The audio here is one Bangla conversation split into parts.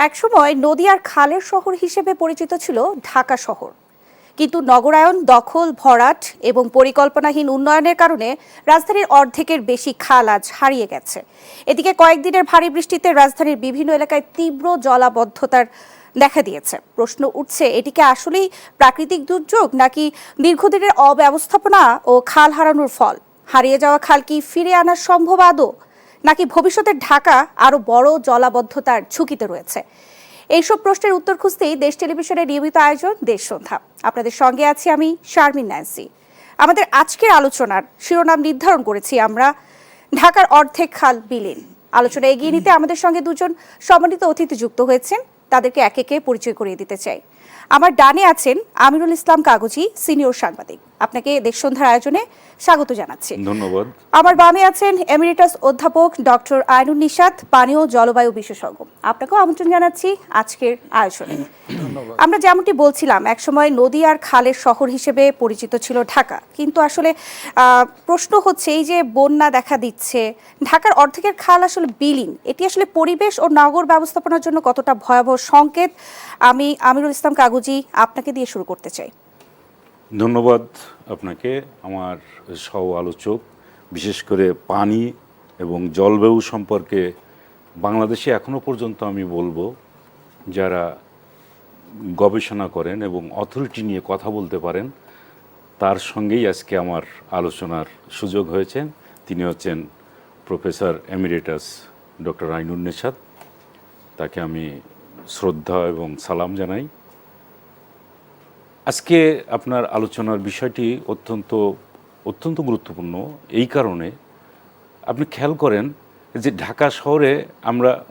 একসময় নদী আর খালের শহর হিসেবে পরিচিত ছিল ঢাকা শহর, কিন্তু নগরায়ন, দখল, ভরাট এবং পরিকল্পনাহীন উন্নয়নের কারণে রাজধানীর অর্ধেকের বেশি খাল আজ হারিয়ে গেছে। এদিকে কয়েকদিনের ভারী বৃষ্টিতে রাজধানীর বিভিন্ন এলাকায় তীব্র জলাবদ্ধতার দেখা দিয়েছে। প্রশ্ন উঠছে, এটিকে আসলেই প্রাকৃতিক দুর্যোগ নাকি দীর্ঘদিনের অব্যবস্থাপনা ও খাল হারানোর ফল? হারিয়ে যাওয়া খাল কি ফিরে আনা সম্ভব আদৌ, নাকি ভবিষ্যতে ঢাকা আরো বড় জলাবদ্ধতার ঝুঁকিতে রয়েছে? এইসব প্রশ্নের উত্তর খুঁজতেই দেশ টেলিভিশনের নিয়মিত আয়োজন দেশ সন্ধ্যা। আপনাদের সঙ্গে আছি আমি শারমিন ন্যান্সি। আমাদের আজকের আলোচনার শিরোনাম নির্ধারণ করেছি আমরা, ঢাকার অর্ধেক খাল বিলীন। আলোচনা এগিয়ে নিতে আমাদের সঙ্গে দুজন সম্মানিত অতিথি যুক্ত হয়েছেন, তাদেরকে একে একে পরিচয় করিয়ে দিতে চাই। আমার ডানে আছেন আমিরুল ইসলাম কাগজি, সিনিয়র সাংবাদিক। আপনাকে দেশ সন্ধ্যার আয়োজনে স্বাগত জানাচ্ছি। ধন্যবাদ। আমার বামে আছেন এমিরেটাস অধ্যাপক ডক্টর আইনুন নিশাত, পানীয় জলবায়ু বিশেষজ্ঞ। আপনাকেও আমন্ত্রণ জানাচ্ছি আজকের আয়োজনে। আমরা যেমনটি বলছিলাম, একসময় নদী আর খালের শহর হিসেবে পরিচিত ছিল ঢাকা, কিন্তু আসলে প্রশ্ন হচ্ছে, এই যে বন্যা দেখা দিচ্ছে, ঢাকার অর্ধেকের খাল আসলে বিলীন, এটি আসলে পরিবেশ ও নগর ব্যবস্থাপনার জন্য কতটা ভয়াবহ সংকেত? আমি আমিরুল ইসলাম কাগজি আপনাকে দিয়ে শুরু করতে চাই। ধন্যবাদ আপনাকে। আমার সহ আলোচক, বিশেষ করে পানি এবং জলবায়ু সম্পর্কে বাংলাদেশে এখনো পর্যন্ত আমি বলবো, যারা গবেষণা করেন এবং অথরিটি নিয়ে কথা বলতে পারেন, তার সঙ্গেই আজকে আমার আলোচনার সুযোগ হয়েছে। তিনি হচ্ছেন প্রফেসর এমিরেটাস ডক্টর আইনুন নিশাত। তাকে আমি শ্রদ্ধা এবং সালাম জানাই। আজকে আপনার আলোচনার বিষয়টি অত্যন্ত গুরুত্বপূর্ণ এই কারণে, আপনি খেয়াল করেন যে ঢাকা শহরে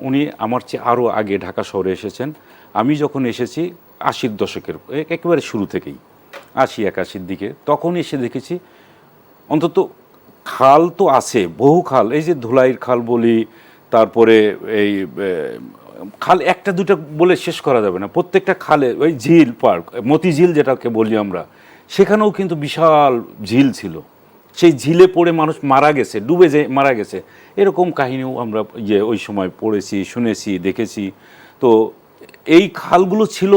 উনি আমার চেয়ে আরও আগে ঢাকা শহরে এসেছেন। আমি যখন এসেছি 80-র দশকের একেবারে শুরু থেকেই, 80-81-র দিকে, তখন এসে দেখেছি অন্তত খাল তো আছে, বহু খাল, এই যে ধুলাইয়ের খাল বলি, তারপরে এই খাল একটা দুটা বলে শেষ করা যাবে না, প্রত্যেকটা খালে ওই ঝিল, পার্ক, মতি ঝিল যেটাকে বলি আমরা, সেখানেও কিন্তু বিশাল ঝিল ছিল। সেই ঝিলে পড়ে মানুষ মারা গেছে, ডুবে যে মারা গেছে, এরকম কাহিনীও আমরা ওই সময় পড়েছি, শুনেছি, দেখেছি। তো এই খালগুলো ছিল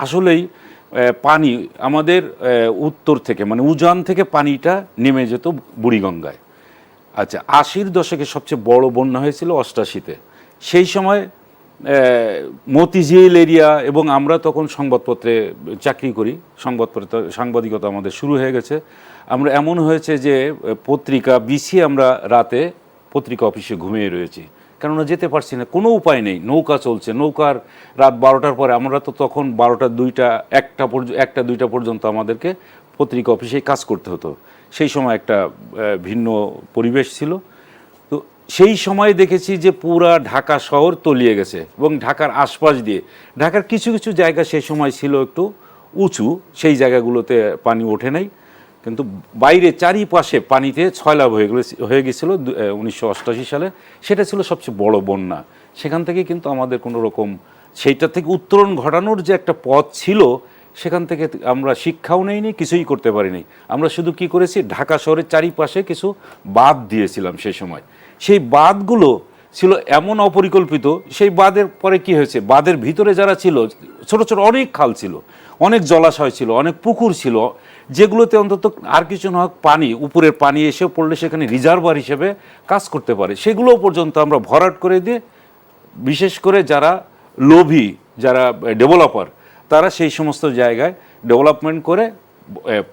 আসলেই পানি আমাদের উত্তর থেকে, মানে উজান থেকে পানিটা নেমে যেত বুড়িগঙ্গায়। আচ্ছা, 80-র দশকে সবচেয়ে বড় বন্যা হয়েছিল 88-তে। সেই সময় মতিঝিল এরিয়া, এবং আমরা তখন সংবাদপত্রে চাকরি করি, সাংবাদিকতা আমাদের শুরু হয়ে গেছে। আমরা এমন হয়েছে যে পত্রিকা বিছিয়ে আমরা রাতে পত্রিকা অফিসে ঘুমিয়ে রয়েছি, কেননা যেতে পারছি না, কোনো উপায় নেই। নৌকা চলছে, নৌকার রাত 12টার পরে, আমরা তো তখন 12টা 2টা 1টা 2টা পর্যন্ত আমাদেরকে পত্রিকা অফিসেই কাজ করতে হতো। সেই সময় একটা ভিন্ন পরিবেশ ছিল। তো সেই সময় দেখেছি যে পুরা ঢাকা শহর তলিয়ে গেছে, এবং ঢাকার আশপাশ দিয়ে, ঢাকার কিছু কিছু জায়গা সেই সময় ছিল একটু উঁচু, সেই জায়গাগুলোতে পানি ওঠে নাই, কিন্তু বাইরে চারিপাশে পানিতে ছয়লাভ হয়ে গেছিল 1988 সালে। সেটা ছিল সবচেয়ে বড় বন্যা। সেখান থেকে কিন্তু আমাদের কোনো রকম সেইটা থেকে উত্তরণ ঘটানোর যে একটা পথ ছিল, সেখান থেকে আমরা শিক্ষাও নেইনি, কিছুই করতে পারিনি। আমরা শুধু কি করেছি, ঢাকা শহরের চারিপাশে কিছু বাঁধ দিয়েছিলাম সেই সময়। সেই বাঁধগুলো ছিল এমন অপরিকল্পিত, সেই বাঁধের পরে কি হয়েছে, বাঁধের ভিতরে যারা ছিল, ছোট ছোট অনেক খাল ছিল, অনেক জলাশয় ছিল, অনেক পুকুর ছিল, যেগুলোতে অন্তত আর কিছু না হোক পানি, উপরের পানি এসে পড়লে সেখানে রিজার্ভার হিসেবে কাজ করতে পারে, সেগুলোও পর্যন্ত আমরা ভরাট করে দিয়ে, বিশেষ করে যারা লোভী, যারা ডেভেলপার, তারা সেই সমস্ত জায়গায় ডেভেলপমেন্ট করে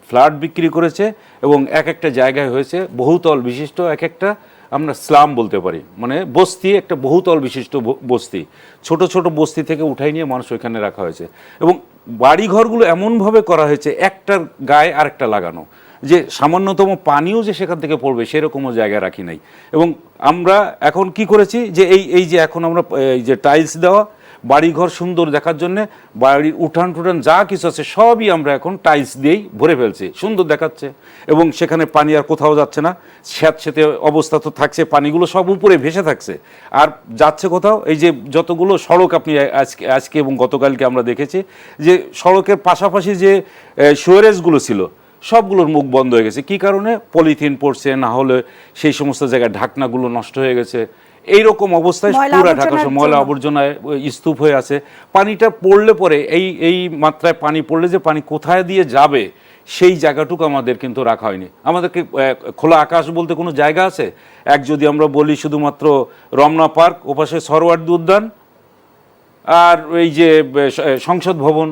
ফ্ল্যাট বিক্রি করেছে, এবং এক একটা জায়গায় হয়েছে বহুতল বিশিষ্ট, এক একটা আমরা স্লাম বলতে পারি, মানে বস্তি, একটা বহুতল বিশিষ্ট বস্তি। ছোট ছোট বস্তি থেকে উঠাই নিয়ে মানুষ ওইখানে রাখা হয়েছে, এবং বাড়িঘরগুলো এমনভাবে করা হয়েছে একটার গায়ে আরেকটা লাগানো, যে সামান্যতম পানিও যে সেখান থেকে পড়বে সেরকমও জায়গায় রাখি নাই। এবং আমরা এখন কি করেছি, যে এই যে এখন আমরা এই যে টাইলস দেওয়া, বাড়িঘর সুন্দর দেখার জন্যে বাড়ির উঠান টুঠান যা কিছু আছে সবই আমরা এখন টাইলস দিয়েই ভরে ফেলছি, সুন্দর দেখাচ্ছে, এবং সেখানে পানি আর কোথাও যাচ্ছে না, স্যাঁতস্যাঁতে অবস্থা তো থাকছে, পানিগুলো সব উপরে ভেসে থাকছে, আর যাচ্ছে কোথাও। এই যে যতগুলো সড়ক আপনি আজকে এবং গতকালকে আমরা দেখেছি, যে সড়কের পাশাপাশি যে সুয়ারেজগুলো ছিল, সবগুলোর মুখ বন্ধ হয়ে গেছে। কি কারণে? পলিথিন পড়ছে, না হলে সেই সমস্ত জায়গায় ঢাকনাগুলো নষ্ট হয়ে গেছে। এইরকম অবস্থায় ময়লা পুরা ঢাকা আবর্জনার শহর ময়লা জন্য। আবর্জনায় স্তূপ হয়ে আছে। পানিটা পড়লে পরে এই মাত্রায় পানি পড়লে যে পানি কোথায় দিয়ে যাবে সেই জায়গাটুকু আমাদের কিন্তু রাখা হয়নি। আমাদেরকে খোলা আকাশ বলতে কোনো জায়গা আছে? এক যদি আমরা বলি শুধুমাত্র রমনা পার্ক, ওপাশে সরোয়ার্দী উদ্যান আর এই যে সংসদ ভবন,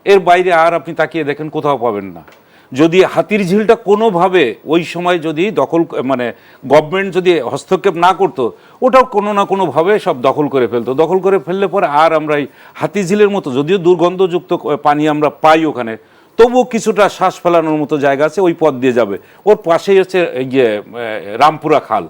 এর বাইরে আর আপনি তাকিয়ে দেখেন কোথাও পাবেন না। যদি হাতির ঝিলটা কোনোভাবে ওই সময় যদি দখল মানে গভর্নমেন্ট যদি হস্তক্ষেপ না করতো, ওটাও কোনো না কোনোভাবে সব দখল করে ফেলতো। দখল করে ফেললে পরে আর আমরা এই হাতি ঝিলের মতো যদিও দুর্গন্ধযুক্ত পানি আমরা পাই ওখানে, তবুও কিছুটা শ্বাস ফেলানোর মতো জায়গা আছে, ওই পথ দিয়ে যাবে। ওর পাশেই হচ্ছে এই যে রামপুরা খাল।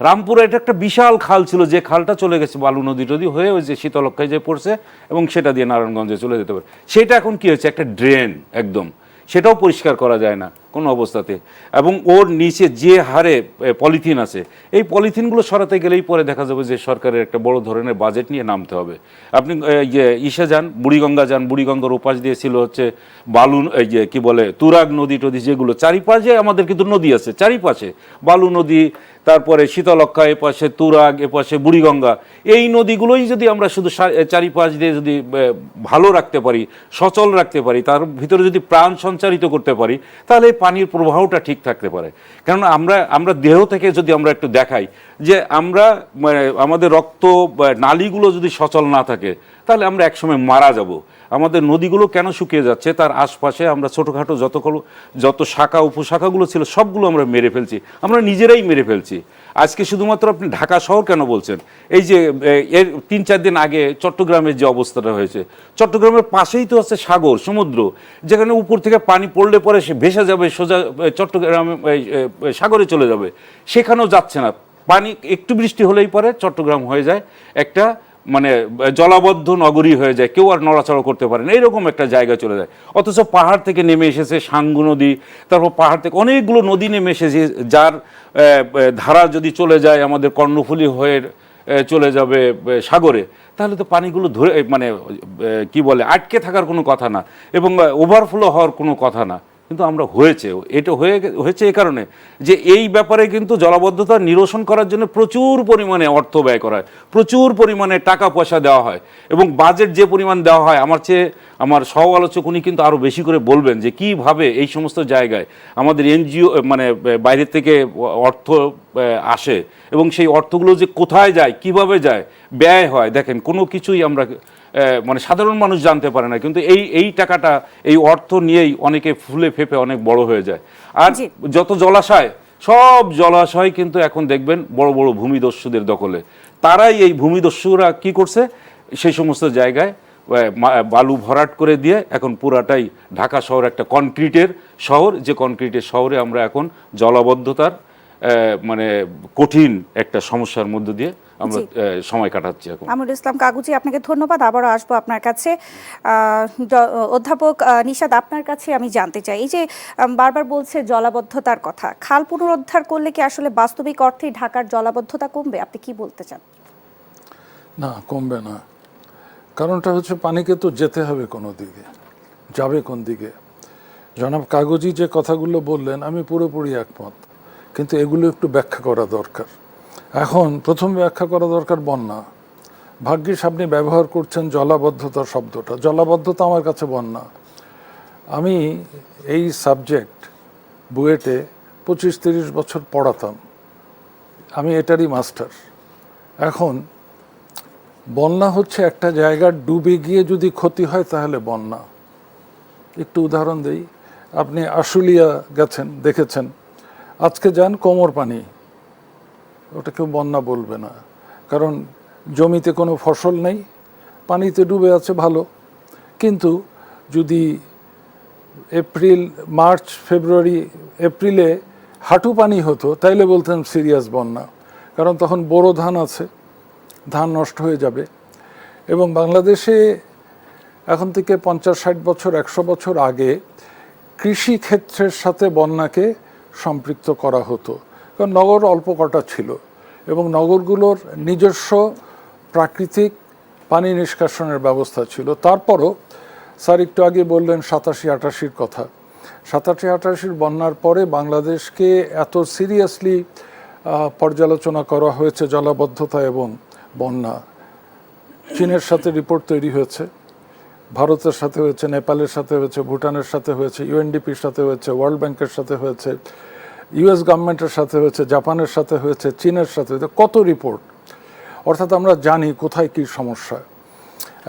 রামপুরা এটা একটা বিশাল খাল ছিল, যে খালটা চলে গেছে বালু নদী টদী হয়ে ওই যে শীতলক্ষায় যে পড়ছে এবং সেটা দিয়ে নারায়ণগঞ্জে চলে যেতে পারে। সেটা এখন কি হয়েছে, একটা ড্রেন একদম, সেটাও পরিষ্কার করা যায় না কোনো অবস্থাতে। এবং ওর নিচে যে হারে পলিথিন আছে, এই পলিথিনগুলো সরাতে গেলেই পরে দেখা যাবে যে সরকারের একটা বড় ধরনের বাজেট নিয়ে নামতে হবে। আপনি ইসে যান, বুড়িগঙ্গা যান, বুড়িগঙ্গার ওপাশ দিয়ে ছিল হচ্ছে বালু, এই যে কি বলে তুরাগ নদী টদী, যেগুলো চারিপাশে আমাদের কিন্তু নদী আছে, চারিপাশে বালু নদী, তারপরে শীতলক্ষা, এপাশে তুরাগ, এপাশে বুড়িগঙ্গা। এই নদীগুলোই যদি আমরা শুধু চারিপাশ দিয়ে যদি ভালো রাখতে পারি, সচল রাখতে পারি, তার ভিতরে যদি প্রাণ সঞ্চারিত করতে পারি, তাহলে এই পানির প্রবাহটা ঠিক থাকতে পারে। কেননা আমরা দেহ থেকে যদি আমরা একটু দেখাই যে আমরা আমাদের রক্ত নালীগুলো যদি সচল না থাকে, তাহলে আমরা একসময় মারা যাব। আমাদের নদীগুলো কেন শুকিয়ে যাচ্ছে, তার আশপাশে আমরা ছোটোখাটো যত শাখা উপশাখাগুলো ছিল সবগুলো আমরা মেরে ফেলছি, আমরা নিজেরাই মেরে ফেলছি। আজকে শুধুমাত্র আপনি ঢাকা শহর কেন বলছেন, এই যে এর 3-4 দিন আগে চট্টগ্রামের যে অবস্থাটা হয়েছে, চট্টগ্রামের পাশেই তো আছে সাগর, সমুদ্র, যেখানে উপর থেকে পানি পড়লে পরে সে ভেসে যাবে সোজা চট্টগ্রামে সাগরে চলে যাবে, সেখানেও যাচ্ছে না। পানি একটু বৃষ্টি হলেই পরে চট্টগ্রাম হয়ে যায় একটা মানে জলাবদ্ধ নগরী হয়ে যায়, কেউ আর নড়াচড়া করতে পারে না, এইরকম একটা জায়গা চলে যায়। অথচ পাহাড় থেকে নেমে এসেছে সাঙ্গু নদী, তারপর পাহাড় থেকে অনেকগুলো নদী নেমে এসেছে, যার ধারা যদি চলে যায় আমাদের কর্ণফুলী হয়ে চলে যাবে সাগরে, তাহলে তো পানিগুলো ধরে মানে কি বলে আটকে থাকার কোনো কথা না, এবং ওভারফ্লো হওয়ার কোনো কথা না। কিন্তু আমরা এটা হয়েছে এই কারণে যে এই ব্যাপারে কিন্তু জলাবদ্ধতা নিরসন করার জন্য প্রচুর পরিমাণে অর্থ ব্যয় করা হয়, প্রচুর পরিমাণে টাকা পয়সা দেওয়া হয়, এবং বাজেট যে পরিমাণ দেওয়া হয়, আমার সহ আলোচক উনি কিন্তু আরও বেশি করে বলবেন যে কিভাবে এই সমস্ত জায়গায় আমাদের এনজিও মানে বাইরে থেকে অর্থ আসে, এবং সেই অর্থগুলো যে কোথায় যায়, কিভাবে যায়, ব্যয় হয়, দেখেন কোনো কিছুই আমরা মানে সাধারণ মানুষ জানতে পারে না। কিন্তু এই টাকাটা, এই অর্থ নিয়েই অনেকে ফুলে ফেপে অনেক বড় হয়ে যায়। আর যত জলাশয়, সব জলাশয় কিন্তু এখন দেখবেন বড় বড় ভূমিদস্যুদের দখলে। তারাই এই ভূমিদস্যুরা কি করছে, সেই সমস্ত জায়গায় বালু ভরাট করে দিয়ে এখন পুরাটাই ঢাকা শহর একটা কনক্রিটের শহর, যে কনক্রিটের শহরে আমরা এখন জলাবদ্ধতার মানে কঠিন একটা সমস্যার মধ্য দিয়ে আমরা সময় কাটাচ্ছি এখন। আমিরুল ইসলাম কাগুজি, আপনাকে ধন্যবাদ। আবারও আসবো আপনার কাছে। অধ্যাপক নিশাত, আপনার কাছে আমি জানতে চাই, এই যে বারবার বলছে জলাবদ্ধতার কথা, খাল পুনরুদ্ধার করলে কি আসলে বাস্তবিক অর্থেই ঢাকার জলাবদ্ধতা কমবে? আপনি কি বলতে চান? না, কমবে না। কারণটা হচ্ছে পানিকে তো যেতে হবে কোনো দিকে, যাবে কোন দিকে। জনাব কাগজি যে কথাগুলো বললেন আমি পুরোপুরি একমত, কিন্তু এগুলো একটু ব্যাখ্যা করা দরকার। এখন প্রথম ব্যাখ্যা করা দরকার বন্যা। ভাগ্যিস আপনি ব্যবহার করছেন জলাবদ্ধতা শব্দটা। জলাবদ্ধতা আমার কাছে বন্যা। আমি এই সাবজেক্ট বুয়েটে 25-30 বছর পড়াতাম, আমি এটারই মাস্টার। এখন বন্যা হচ্ছে একটা জায়গার ডুবে গিয়ে যদি ক্ষতি হয় তাহলে বন্যা। একটু উদাহরণ দেই, আপনি আশুলিয়া গেছেন, দেখেছেন, আজকে যান কোমর পানি, ওটা কেউ বন্যা বলবে না, কারণ জমিতে কোনো ফসল নেই, পানিতে ডুবে আছে ভালো। কিন্তু যদি এপ্রিল, মার্চ, ফেব্রুয়ারি, এপ্রিলে হাঁটু পানি হতো তাইলে বলতেন সিরিয়াস বন্যা, কারণ তখন বোরো ধান আছে, ধান নষ্ট হয়ে যাবে। এবং বাংলাদেশে এখন থেকে 50-60 বছর, 100 বছর আগে কৃষি ক্ষেত্রের সাথে বন্যাকে সম্পৃক্ত করা হতো, কারণ নগর অল্প কটা ছিল এবং নগরগুলোর নিজস্ব প্রাকৃতিক পানি নিষ্কাশনের ব্যবস্থা ছিল। তারপরও স্যার একটু আগে বললেন 87-88 কথা, 87-88 বন্যার পরে বাংলাদেশকে এত সিরিয়াসলি পর্যালোচনা করা হয়েছে জলাবদ্ধতা এবং বন্যা। চীনের সাথে রিপোর্ট তৈরি হয়েছে, ভারতের সাথে হয়েছে, নেপালের সাথে হয়েছে, ভুটানের সাথে হয়েছে, ইউএনডিপির সাথে হয়েছে, ওয়ার্ল্ড ব্যাংকের সাথে হয়েছে, ইউএস গভর্নমেন্টের সাথে হয়েছে, জাপানের সাথে হয়েছে, চীনের সাথে হয়েছে, কত রিপোর্ট। অর্থাৎ আমরা জানি কোথায় কী সমস্যা।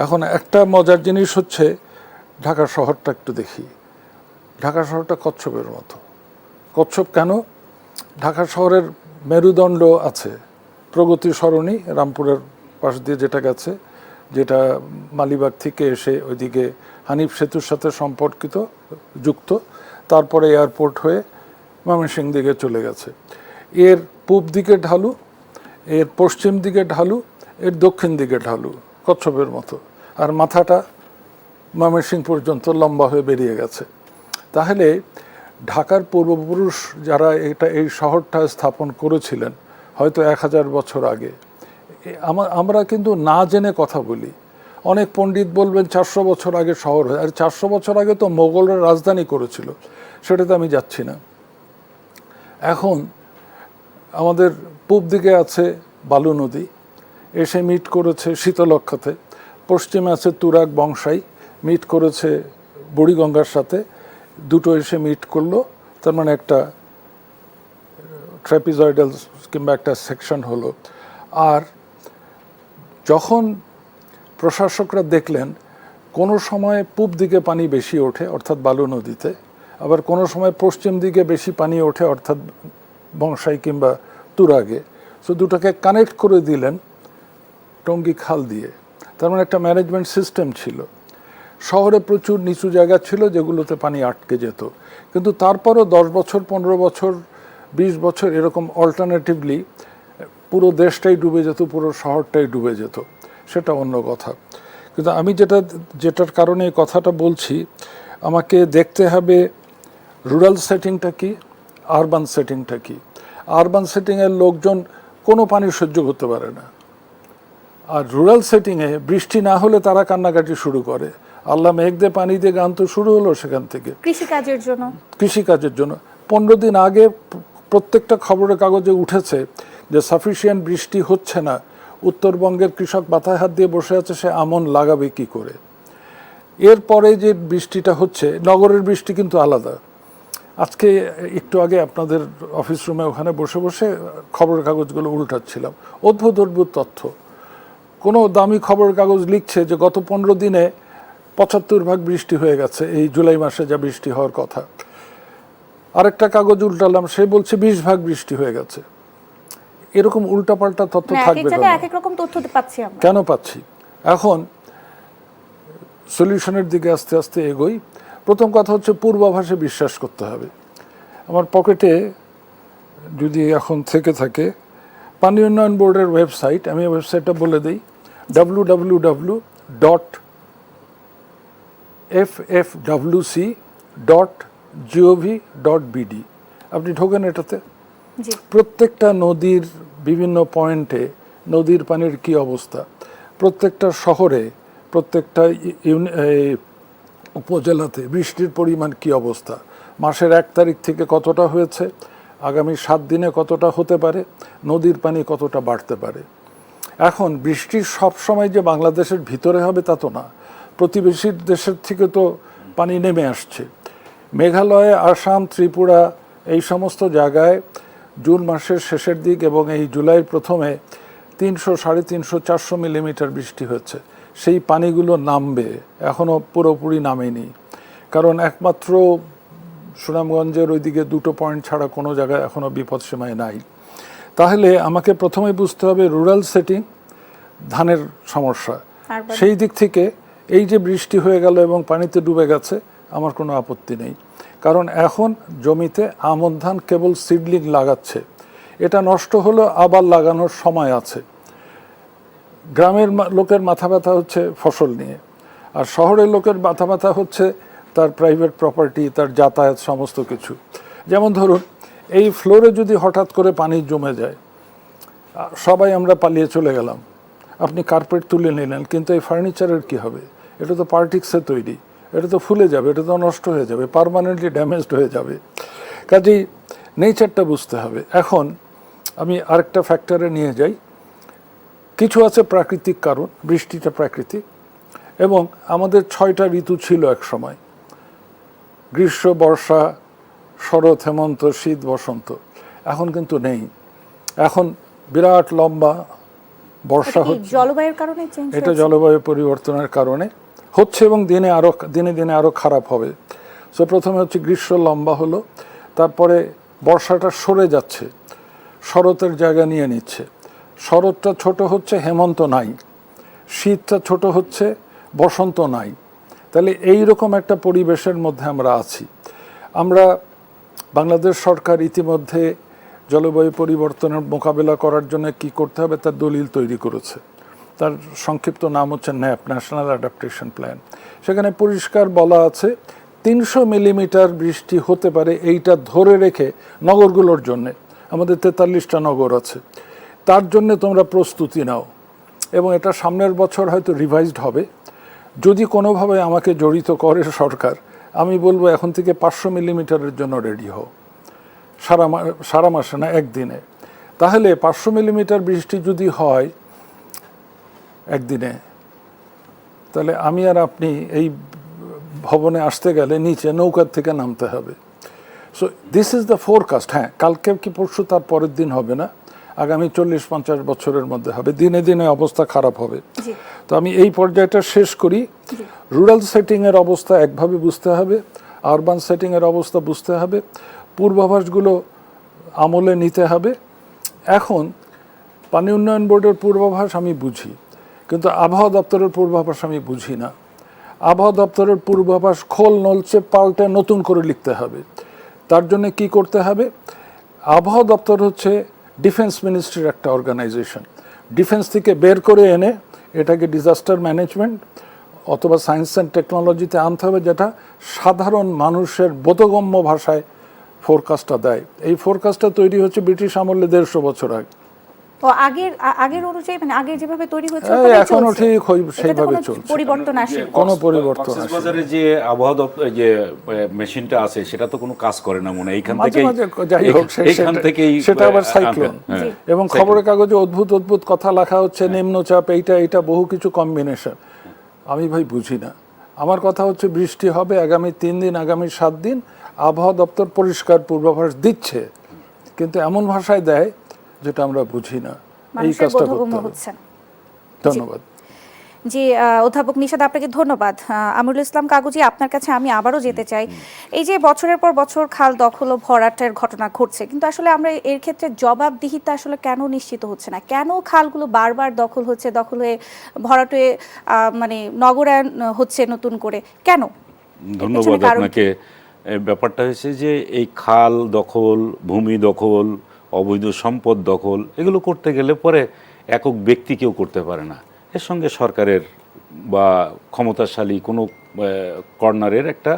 এখন একটা মজার জিনিস হচ্ছে ঢাকা শহরটা একটু দেখি। ঢাকা শহরটা কচ্ছপের মতো। কচ্ছপ কেন? ঢাকা শহরের মেরুদণ্ড আছে, প্রগতি সরণি রামপুরের পাশ দিয়ে যেটা গেছে, যেটা মালিবাগ থেকে এসে ওইদিকে হানিফ সেতুর সাথে যুক্ত, তারপরে এয়ারপোর্ট হয়ে ময়মনসিংহ দিকে চলে গেছে। এর পূব দিকে ঢালু, এর পশ্চিম দিকে ঢালু, এর দক্ষিণ দিকে ঢালু, কচ্ছপের মতো। আর মাথাটা ময়মনসিংহ পর্যন্ত লম্বা হয়ে বেরিয়ে গেছে। তাহলে ঢাকার পূর্বপুরুষ যারা এই শহরটা স্থাপন করেছিলেন হয়তো 1000 বছর আগে, আমরা কিন্তু না জেনে কথা বলি। অনেক পণ্ডিত বলবেন 400 বছর আগে শহর হয়, আর 400 বছর আগে তো মোগলরা রাজধানী করেছিল, সেটাতে আমি যাচ্ছি না। এখন আমাদের পূব দিকে আছে বালু নদী, এসে মিট করেছে শীতলক্ষাতে, পশ্চিমে আছে তুরাগ বংশাই, মিট করেছে বুড়িগঙ্গার সাথে, দুটো এসে মিট করলো, তার মানে একটা ট্র্যাপিজয়েডাল কিংবা একটা সেকশন হলো। আর যখন প্রশাসকরা দেখলেন কোনো সময় পূব দিকে পানি বেশি ওঠে অর্থাৎ বালু নদীতে, আবার কোনো সময় পশ্চিম দিকে বেশি পানি ওঠে অর্থাৎ বংশাই কিংবা তুরাগে, সো দুটোকে কানেক্ট করে দিলেন টঙ্গী খাল দিয়ে। তার মানে একটা ম্যানেজমেন্ট সিস্টেম ছিল। শহরে প্রচুর নিচু জায়গা ছিল যেগুলোতে পানি আটকে যেত, কিন্তু তারপরও 10 বছর, 15 বছর, 20 বছর এরকম অল্টারনেটিভলি পুরো দেশটাই ডুবে যেত, পুরো শহরটাই ডুবে যেত, সেটা অন্য কথা। কিন্তু আমি যেটার কারণে এই কথাটা বলছি, আমাকে দেখতে হবে রুরাল সেটিংটা কি, আরবান সেটিংটা কি। আরবান সেটিংয়ের লোকজন কোনো পানি সহ্য করতে পারে না, আর রুরাল সেটিংয়ে বৃষ্টি না হলে তারা কান্নাকাটি শুরু করে। আল্লাহ মেঘ দিয়ে পানি দিয়ে গান তো শুরু হলো সেখান থেকে। কৃষিকাজের জন্য 15 দিন আগে প্রত্যেকটা খবরের কাগজে উঠেছে যে সাফিসিয়েন্ট বৃষ্টি হচ্ছে না, উত্তরবঙ্গের কৃষক মাথায় হাত দিয়ে বসে আছে, সে আমন লাগাবে কি করে। এরপরে যে বৃষ্টিটা হচ্ছে, নগরের বৃষ্টি কিন্তু আলাদা। আজকে একটু আগে আপনাদের অফিস রুমে ওখানে বসে বসে খবরের কাগজগুলো উল্টাচ্ছিলাম, অদ্ভুত অদ্ভুত তথ্য। কোনো দামি খবরের কাগজ লিখছে যে গত 15 দিনে 75 ভাগ বৃষ্টি হয়ে গেছে, এই জুলাই মাসে যা বৃষ্টি হওয়ার কথা। আরেকটা কাগজ উল্টালাম, সে বলছে 20 ভাগ বৃষ্টি হয়ে গেছে। এরকম উল্টাপাল্টা তথ্য থাকবে কেন পাচ্ছি? এখন সলিউশনের দিকে আস্তে আস্তে এগোই। প্রথম কথা হচ্ছে পূর্বাভাসে বিশ্বাস করতে হবে। আমার পকেটে যদি এখন থেকে থাকে পানি উন্নয়ন বোর্ডের ওয়েবসাইট, আমি ওয়েবসাইটটা বলে দিই, www.ffwc.gov.bd। আপনি ঢোকেন এটাতে, প্রত্যেকটা নদীর বিভিন্ন পয়েন্টে নদীর পানির কি অবস্থা, প্রত্যেকটা শহরে, প্রত্যেকটা উপজেলাতে বৃষ্টির পরিমাণ কি অবস্থা, মাসের 1 তারিখ থেকে কতটা হয়েছে, আগামী 7 দিনে কতটা হতে পারে, নদীর পানি কতটা বাড়তে পারে। এখন বৃষ্টি সব সময় যে বাংলাদেশের ভিতরে হবে তা তো না, প্রতিবেশী দেশের থেকে তো পানি নেমে আসছে। মেঘালয়, আসাম, ত্রিপুরা এই সমস্ত জায়গায় জুন মাসের শেষের দিক এবং এই জুলাইয়ের প্রথমে 300, 350, 400 মিলিমিটার বৃষ্টি হচ্ছে। সেই পানিগুলো নামবে, এখনও পুরোপুরি নামেনি, কারণ একমাত্র সুনামগঞ্জের ওইদিকে 2টো পয়েন্ট ছাড়া কোনো জায়গায় এখনও বিপদসীমায় নাই। তাহলে আমাকে প্রথমে বুঝতে হবে রুরাল সেটিং, ধানের সমস্যা। সেই দিক থেকে এই যে বৃষ্টি হয়ে গেল এবং পানিতে ডুবে গেছে, আমার কোনো আপত্তি নেই, কারণ এখন জমিতে আমন ধান কেবল সিডলিং লাগাচ্ছে, এটা নষ্ট হলো আবার লাগানোর সময় আছে। গ্রামের লোকের মাথা ব্যথা হচ্ছে ফসল নিয়ে, আর শহরের লোকের মাথা ব্যথা হচ্ছে তার প্রাইভেট প্রপার্টি, তার যাতায়াত, সমস্ত কিছু। যেমন ধরুন এই ফ্লোরে যদি হঠাৎ করে পানি জমে যায়, সবাই আমরা পালিয়ে চলে গেলাম, আপনি কার্পেট তুলে নিলেন, কিন্তু এই ফার্নিচারের কি হবে? এটা তো পার্টিক্সে তৈরি, এটা তো ফুলে যাবে, এটা তো নষ্ট হয়ে যাবে, পার্মানেন্টলি ড্যামেজড হয়ে যাবে। কাজেই নেচারটা বুঝতে হবে। এখন আমি আরেকটা ফ্যাক্টরে নিয়ে যাই। কিছু আছে প্রাকৃতিক কারণ, বৃষ্টিটা প্রাকৃতিক, এবং আমাদের 6টা ঋতু ছিল এক সময়, গ্রীষ্ম, বর্ষা, শরৎ, হেমন্ত, শীত, বসন্ত। এখন কিন্তু নেই। এখন বিরাট লম্বা বর্ষা এটা কি হচ্ছে। জলবায়ুর কারণে চেঞ্জ এটা জলবায়ু পরিবর্তনের কারণে হচ্ছে এবং দিনে দিনে আরও খারাপ হবে। সো প্রথমে হচ্ছে গ্রীষ্ম লম্বা হলো, তারপরে বর্ষাটা সরে যাচ্ছে, শরতের জায়গা নিয়ে নিচ্ছে, শরৎটা ছোট হচ্ছে, হেমন্ত নাই, শীতটা ছোট হচ্ছে, বসন্ত নাই। তাহলে এই রকম একটা পরিবেশের মধ্যে আমরা আছি। আমরা বাংলাদেশ সরকার ইতিমধ্যে জলবায়ু পরিবর্তনের মোকাবেলা করার জন্য কি করতে হবে তার দলিল তৈরি করেছে। তার সংক্ষিপ্ত নাম হচ্ছে ন্যাপ, ন্যাশনাল অ্যাডাপ্টেশন প্ল্যান। সেখানে পরিষ্কার বলা আছে 300 মিলিমিটার বৃষ্টি হতে পারে, এইটা ধরে রেখে নগরগুলোর জন্যে, আমাদের 43টা নগর আছে, তার জন্য তোমরা প্রস্তুতি নাও। এবং এটা সামনের বছর হয়তো রিভাইজড হবে। যদি কোনোভাবে আমাকে জড়িত করে সরকার, আমি বলবো এখন থেকে 500 মিলিমিটারের জন্য রেডি হও, সারা মাসে না, একদিনে। তাহলে 500 মিলিমিটার বৃষ্টি যদি হয় একদিনে, তাহলে আমি আর আপনি এই ভবনে আসতে গেলে নিচে নৌকার থেকে নামতে হবে। So this is the forecast. হ্যাঁ, কালকে কি পরশু তার পরের দিন হবে না, আগামী 40-50 বছরের মধ্যে হবে। দিনে দিনে অবস্থা খারাপ হবে। তো আমি এই পর্যায়টা শেষ করি। রুরাল সেটিংয়ের অবস্থা একভাবে বুঝতে হবে, আরবান সেটিংয়ের অবস্থা বুঝতে হবে, পূর্বাভাসগুলো আমলে নিতে হবে। এখন পানি উন্নয়ন বোর্ডের পূর্বাভাস আমি বুঝি, কিন্তু আবহাওয়া দপ্তরের পূর্বাভাস আমি বুঝি না। আবহাওয়া দপ্তরের পূর্বাভাস খোল নলচে পাল্টে নতুন করে লিখতে হবে। তার জন্য কি করতে হবে? আবহাওয়া দপ্তর হচ্ছে ডিফেন্স মিনিস্ট্রির একটা অর্গানাইজেশন। ডিফেন্স থেকে বের করে এনে এটাকে ডিজাস্টার ম্যানেজমেন্ট অথবা সায়েন্স অ্যান্ড টেকনোলজিতে আনতে হবে, যেটা সাধারণ মানুষের বোধগম্য ভাষায় ফোরকাস্টটা দেয়। এই ফোরকাস্টটা তৈরি হচ্ছে ব্রিটিশ আমলে 150 বছর আগে। ও আগের অনুযায়ী, মানে আগে যেভাবে তৈরি হয়েছে এখনো ঠিক সেইভাবে চলছে, পরিবর্তন আসে, কোনো পরিবর্তন আসে। কক্সবাজারে যে আবহাওয়া দপ্তর যে মেশিনটা আছে সেটা তো কোনো কাজ করে না মনে হয়। এইখান থেকেই সেটা আবার সাইক্লোন, এবং খবরের কাগজে অদ্ভুত অদ্ভুত কথা লেখা হচ্ছে, নিম্নচাপ, এইটা বহু কিছু কম্বিনেশন। আমি ভাই বুঝি না। আমার কথা হচ্ছে বৃষ্টি হবে আগামী 3 দিন, আগামী 7 দিন। আবহাওয়া দপ্তর পরিষ্কার পূর্বাভাস দিচ্ছে, কিন্তু এমন ভাষায় দেয় যেটা আমরা বুঝি না। এই কাজটা করতে হবে। ধন্যবাদ। জি, অধ্যাপক নিশাদ, আপনাকে ধন্যবাদ। আমিরুল ইসলাম কাগজি, আপনার কাছে আমি আবারও যেতে চাই। এই যে বছরের পর বছর খাল দখল ও ভরাটের ঘটনা ঘটছে, কিন্তু আসলে আমরা এর ক্ষেত্রে জবাবদিহিতা আসলে কেন নিশ্চিত হচ্ছে না? কেন খালগুলো বারবার দখল হয়ে ভরাট হয়ে মানে নগরায়ন হচ্ছে নতুন করে, কেন? ধন্যবাদ আপনাকে। ব্যাপারটা হয়েছে যে এই খাল দখল, ভূমি দখল, অবৈধ সম্পদ দখল, এগুলো করতে গেলে পরে একক ব্যক্তি কেউ করতে পারে না। এর সঙ্গে সরকারের বা ক্ষমতাশালী কোনো কর্নারের একটা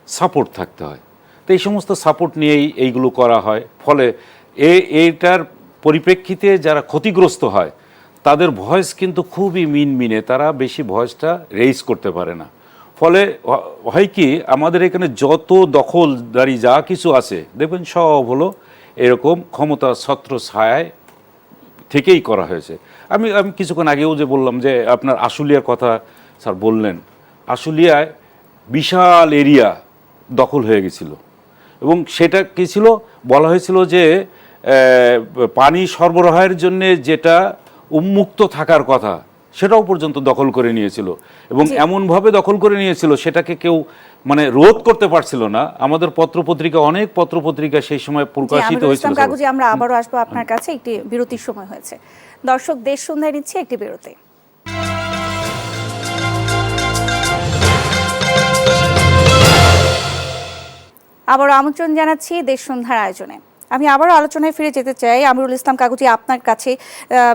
সাপোর্ট থাকতে হয়। তো এই সমস্ত সাপোর্ট নিয়েই এইগুলো করা হয়। ফলে এইটার পরিপ্রেক্ষিতে যারা ক্ষতিগ্রস্ত হয় তাদের ভয়েস কিন্তু খুবই মিনমিনে, তারা বেশি ভয়েসটা রেইজ করতে পারে না। ফলে হয় কি, আমাদের এখানে যত দখলদারি যা কিছু আছে দেখবেন সব হলো এরকম ক্ষমতা ছত্র ছায়ায় থেকেই করা হয়েছে। আমি কিছুক্ষণ আগেও যে বললাম যে আপনার আশুলিয়ার কথা স্যার বললেন, আশুলিয়ায় বিশাল এরিয়া দখল হয়ে গেছিল, এবং সেটা কী ছিল, বলা হয়েছিল যে পানি সরবরাহের জন্যে যেটা উন্মুক্ত থাকার কথা সেটাও পর্যন্ত দখল করে নিয়েছিল, এবং এমনভাবে দখল করে নিয়েছিল সেটাকে কেউ মানে রোধ করতে পারছিল না। আমাদের পত্রপত্রিকা, অনেক পত্রপত্রিকা সেই সময় প্রকাশিত হয়েছিল। কাগজে আমরা আবারও আসবো আপনার কাছে, একটি বিরতির সময় হয়েছে। দর্শক, দেশ সন্ধ্যায় নিচ্ছে একটি বিরতি। আবারও আমন্ত্রণ জানাচ্ছি দেশ সন্ধ্যার আয়োজনে। আমি আবারও আলোচনায় ফিরে যেতে চাই আমিরুল ইসলাম কাগজি, আপনার কাছে।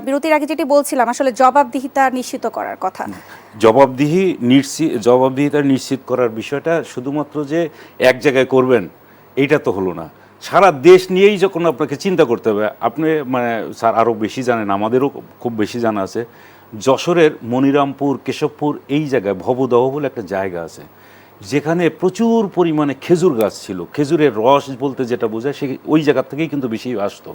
বিরতির আগে যেটি বলছিলাম, আসলে জবাবদিহিতা নিশ্চিত করার কথা। জবাবদিহিতা নিশ্চিত করার বিষয়টা শুধুমাত্র যে এক জায়গায় করবেন এইটা তো হলো না, সারা দেশ নিয়েই যখন আপনাকে চিন্তা করতে হবে। আপনি মানে স্যার আরও বেশি জানেন, আমাদেরও খুব বেশি জানা আছে। যশোরের মনিরামপুর, কেশবপুর, এই জায়গায় ভবদহ বলে একটা জায়গা আছে যেখানে প্রচুর পরিমাণে খেজুর গাছ ছিল। খেজুরের রস বলতে যেটা বোঝায়, ওই জায়গা থেকেই কিন্তু বেশি আসতো।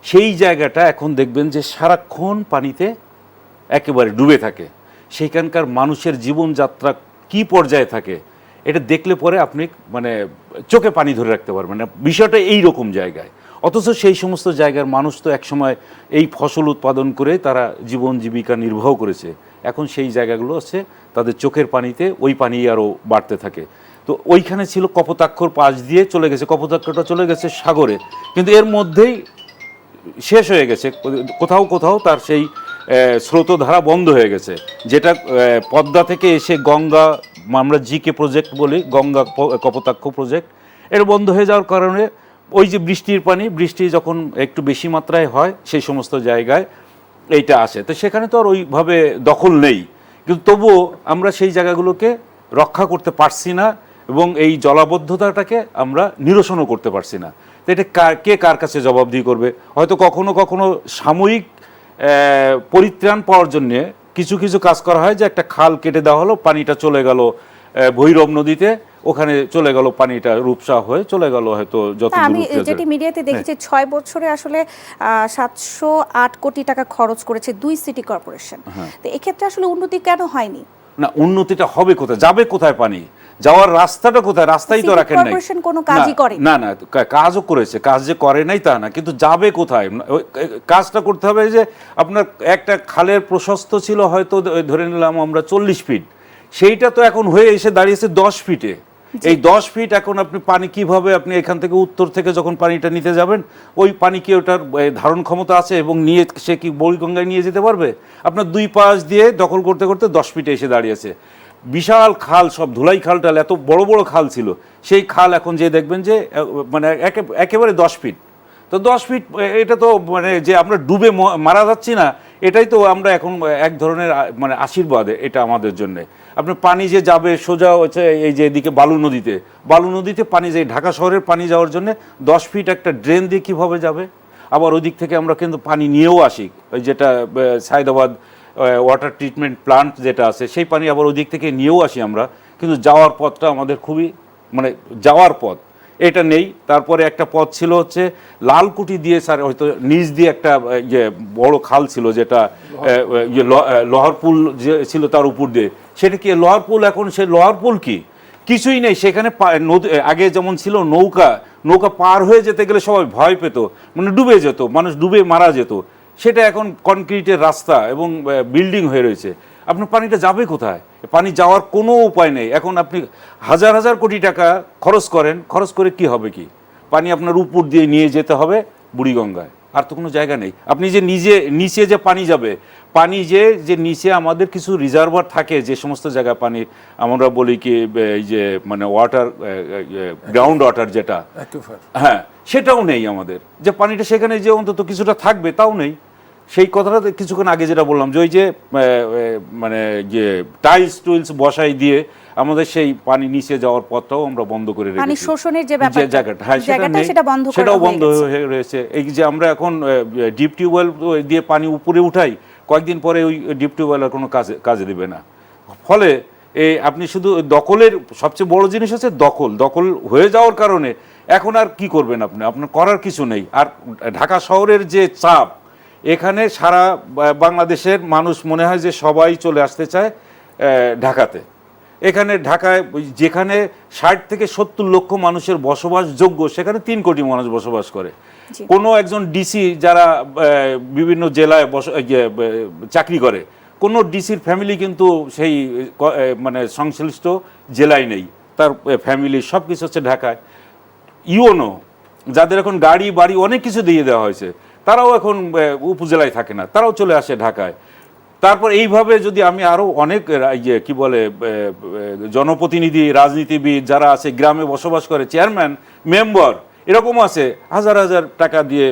সেই জায়গাটা এখন দেখবেন যে সারাক্ষণ পানিতে একেবারে ডুবে থাকে। সেইখানকার মানুষের জীবনযাত্রা কি পর্যায়ে থাকে এটা দেখলে পরে আপনি মানে চোখে পানি ধরে রাখতে পারবেন না, বিষয়টা এই রকম জায়গায়। অথচ সেই সমস্ত জায়গার মানুষ তো একসময় এই ফসল উৎপাদন করে তারা জীবন জীবিকা নির্বাহ করেছে, এখন সেই জায়গাগুলো হচ্ছে তাদের চোখের পানিতে ওই পানি আরও বাড়তে থাকে। তো ওইখানে ছিল কপোতাক্ষর পাশ দিয়ে চলে গেছে, কপোতাক্ষরটা চলে গেছে সাগরে, কিন্তু এর মধ্যেই শেষ হয়ে গেছে, কোথাও কোথাও তার সেই স্রোতধারা বন্ধ হয়ে গেছে, যেটা পদ্মা থেকে এসে গঙ্গা, আমরা জিকে প্রজেক্ট বলি, গঙ্গা কপোতাক্ষ প্রজেক্ট, এটা বন্ধ হয়ে যাওয়ার কারণে ওই যে বৃষ্টির পানি, বৃষ্টি যখন একটু বেশি মাত্রায় হয় সেই সমস্ত জায়গায় এইটা আসে। তো সেখানে তো আর ওইভাবে দখল নেই, কিন্তু তবুও আমরা সেই জায়গাগুলোকে রক্ষা করতে পারছি না এবং এই জলাবদ্ধতাটাকে আমরা নিরসনও করতে পারছি না। তো এটা কে কার কাছে জবাবদিহি করবে? হয়তো কখনো কখনো সাময়িক পরিত্রাণ পাওয়ার জন্যে কিছু কিছু কাজ করা হয়, যে একটা খাল কেটে দেওয়া হলো, পানিটা চলে গেল ভৈরব নদীতে, ওখানে চলে গেল পানিটা রূপসা হয়ে চলে গেল হয়তো যত। আমি যেটি মিডিয়াতে দেখেছি 6 বছরে আসলে 708 কোটি টাকা খরচ করেছে 2 সিটি কর্পোরেশন। তো এক্ষেত্রে আসলে উন্নতি কেন হয়নি? না, উন্নতিটা হবে কোথায়, যাবে কোথায় পানি, যাওয়ার রাস্তাটা কোথায়? রাস্তাই তো রাখেন নাই। কোনো কাজই করে না না, কাজও করেছে, কাজ যে করে নাই তা না, কিন্তু যাবে কোথায়? কাজটা করতে হবে যে আপনার একটা খালের প্রশস্ত ছিল হয়তো ধরে নিলাম আমরা 40 ফিট, সেইটা তো এখন হয়ে এসে দাঁড়িয়েছে 10 ফিটে। এই 10 ফিট এখন আপনি পানি কিভাবে, আপনি এখান থেকে উত্তর থেকে যখন পানিটা নিতে যাবেন, ওই পানি কি ওটার ধারণ ক্ষমতা আছে এবং নিয়ে সে কি বুড়িগঙ্গায় নিয়ে যেতে পারবে? আপনার দুই পাশ দিয়ে দখল করতে করতে 10 ফিটে এসে দাঁড়িয়েছে। বিশাল খাল, সব ধুলাই খাল টাল, এত বড় বড় খাল ছিল, সেই খাল এখন যে দেখবেন যে মানে একেবারে 10 ফিট। তো 10 ফিট এটা তো মানে যে আমরা ডুবে মারা যাচ্ছি না, এটাই তো আমরা এখন এক ধরনের মানে আশীর্বাদ এটা আমাদের জন্য। আপনার পানি যে যাবে সোজা হচ্ছে এই যে এদিকে বালু নদীতে পানি যায়, ঢাকা শহরের পানি যাওয়ার জন্য 10 ফিট একটা ড্রেন দিয়ে কীভাবে যাবে? আবার ওই দিক থেকে আমরা কিন্তু পানি নিয়েও আসি, ওই যেটা সায়দাবাদ ওয়াটার ট্রিটমেন্ট প্লান্ট যেটা আছে, সেই পানি আবার ওই দিক থেকে নিয়েও আসি আমরা, কিন্তু যাওয়ার পথটা আমাদের খুবই মানে যাওয়ার পথ এটা নেই। তারপরে একটা পথ ছিল হচ্ছে লালকুটি দিয়ে, স্যার হয়তো নিচ দিয়ে একটা ইয়ে বড় খাল ছিল, যেটা লোহারপুল যে ছিল তার উপর দিয়ে, সেটা কি লোহারপুল? এখন সে লোহারপুল কি কিছুই নেই সেখানে। আগে যেমন ছিল নৌকা পার হয়ে যেতে গেলে সবাই ভয় পেত, মানে ডুবে যেত, মানুষ ডুবে মারা যেত, সেটা এখন কনক্রিটের রাস্তা এবং বিল্ডিং হয়ে রয়েছে। আপনার পানিটা যাবে কোথায়? পানি যাওয়ার কোনো উপায় নেই। এখন আপনি হাজার হাজার কোটি টাকা খরচ করে কি হবে? কি পানি আপনার উপর দিয়ে নিয়ে যেতে হবে বুড়িগঙ্গায়, আর তো কোনো জায়গা নেই। আপনি যে নিচে যে পানি যাবে, পানি যে নিচে আমাদের কিছু রিজার্ভার থাকে, যে সমস্ত জায়গায় পানি আমরা বলি কি এই যে মানে ওয়াটার, গ্রাউন্ড ওয়াটার যেটা, হ্যাঁ, সেটাও নেই আমাদের, যে পানিটা সেখানে যে অন্তত কিছুটা থাকবে তাও নেই। সেই কথাটা কিছুক্ষণ আগে যেটা বললাম, যে ওই যে মানে যে টাইলস বসাই দিয়ে আমাদের সেই পানি নিচে যাওয়ার পথটাও আমরা বন্ধ করে রেখেছি, পানি শোষণের যে জায়গাটা, হ্যাঁ সেটাও বন্ধ হয়ে রয়েছে। এই যে আমরা এখন ডিপ টিউবওয়েল দিয়ে পানি উপরে উঠাই, কয়েকদিন পরে ওই ডিপ টিউবওয়েল আর কোনো কাজে দেবে না। ফলে এই আপনি শুধু দখলের সবচেয়ে বড় জিনিস হচ্ছে দখল হয়ে যাওয়ার কারণে এখন আর কি করবেন আপনার করার কিছু নেই। আর ঢাকা শহরের যে চাপ, এখানে সারা বাংলাদেশের মানুষ মনে হয় যে সবাই চলে আসতে চায় ঢাকাতে। এখানে ঢাকায় যেখানে 60 থেকে 70 লক্ষ মানুষের বসবাসযোগ্য, সেখানে 3 কোটি মানুষ বসবাস করে। কোনো একজন ডিসি যারা বিভিন্ন জেলায় চাকরি করে, কোনো ডিসির ফ্যামিলি কিন্তু সেই মানে সংশ্লিষ্ট জেলায় নেই, তার ফ্যামিলি সব কিছু হচ্ছে ঢাকায়। ইউনো যাদের এখন গাড়ি বাড়ি অনেক কিছু দিয়ে দেওয়া হয়েছে, তারাও এখন উপজেলায় থাকে না, তারাও চলে আসে ঢাকায়। তারপর এইভাবে যদি আমি আরও অনেক কি বলে জনপ্রতিনিধি, রাজনীতিবিদ যারা আছে, গ্রামে বসবাস করে, চেয়ারম্যান, মেম্বার, এরকম আছে, হাজার হাজার টাকা দিয়ে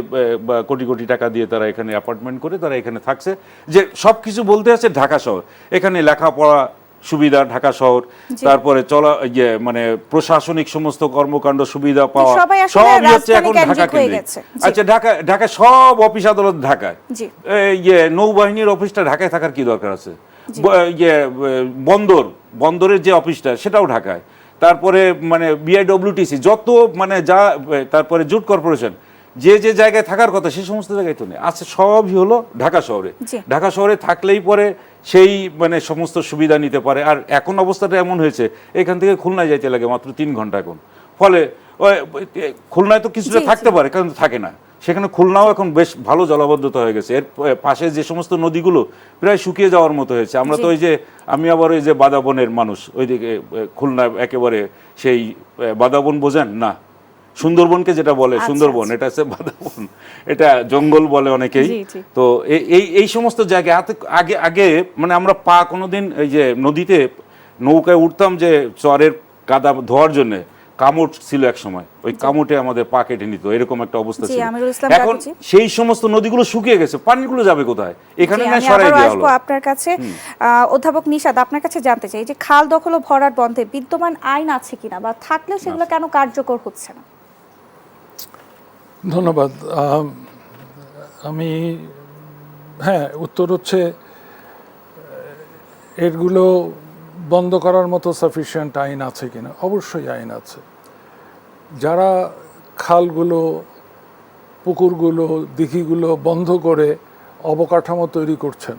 বা কোটি কোটি টাকা দিয়ে তারা এখানে অ্যাপার্টমেন্ট করে তারা এখানে থাকছে, যে সব কিছু বলতে আছে ঢাকা শহর, এখানে লেখাপড়া সুবিধা ঢাকা শহর, তারপরে চলা মানে প্রশাসনিক সমস্ত কর্মকাণ্ড সুবিধা পাওয়া সবই হচ্ছে এখন ঢাকা কেন্দ্রিক। আচ্ছা, ঢাকা সব অফিস আদালত ঢাকায়, নৌবাহিনীর অফিসটা ঢাকায় থাকার কি দরকার আছে? বন্দরের যে অফিসটা সেটাও ঢাকায়, তারপরে মানে বিআইডব্লিউটিসি যত মানে যা, তারপরে জুট কর্পোরেশন, যে যে জায়গায় থাকার কথা সেই সমস্ত জায়গায় তো নেই, আছে সবই হলো ঢাকা শহরে। জি। ঢাকা শহরে থাকলেই পরে সেই মানে সমস্ত সুবিধা নিতে পারে। আর এখন অবস্থাটা এমন হয়েছে, এখান থেকে খুলনায় যাইতে লাগে মাত্র 3 ঘন্টা এখন। ফলে খুলনায় তো কিছুটা জি, থাকতে পারে, কারণ থাকে না সেখানে। খুলনাও এখন বেশ ভালো জলাবদ্ধতা হয়ে গেছে। এর পাশে যে সমস্ত নদীগুলো প্রায় শুকিয়ে যাওয়ার মতো হয়েছে। আমরা তো ওই যে আমি আবার ওই যে বাদাবনের মানুষ, ওইদিকে খুলনা একেবারে সেই বাদাবন বোঝেন না, সুন্দরবনকে যেটা বলে সুন্দরবন, এটা হচ্ছে বাদাবন, এটা জঙ্গল বলে অনেকেই। জি, জি। তো এই সমস্ত জায়গায় আগে আগে মানে আমরা কোনোদিন এই যে নদীতে নৌকায় উঠতাম যে চরের কাদা ধোয়ার জন্য, কামড় ছিল এক সময়, ওই কামড়ে আমাদের পা কেটে নিত, এরকম একটা অবস্থা জি, ছিল। আমিরুল ইসলাম এখন কাকুজি। সেই সমস্ত নদীগুলো শুকিয়ে গেছে, পানিগুলো যাবে কোথায়? এখানে জি, না আমি সরাই আবারও দেওয়া আসবো হলো। আপনার কাছে। অধ্যাপক নিশাত, আপনার কাছে জানতে চাই যে খাল দখল ও ভরাট বন্ধে বিদ্যমান আইন আছে কিনা, বা থাকলেও সেগুলো কেন কার্যকর হচ্ছে না? ধন্যবাদ। আমি হ্যাঁ, উত্তর হচ্ছে এগুলো বন্ধ করার মতো সাফিসিয়েন্ট আইন আছে কিনা। অবশ্যই আইন আছে। যারা খালগুলো, পুকুরগুলো, দিঘিগুলো বন্ধ করে অবকাঠামো তৈরি করছেন,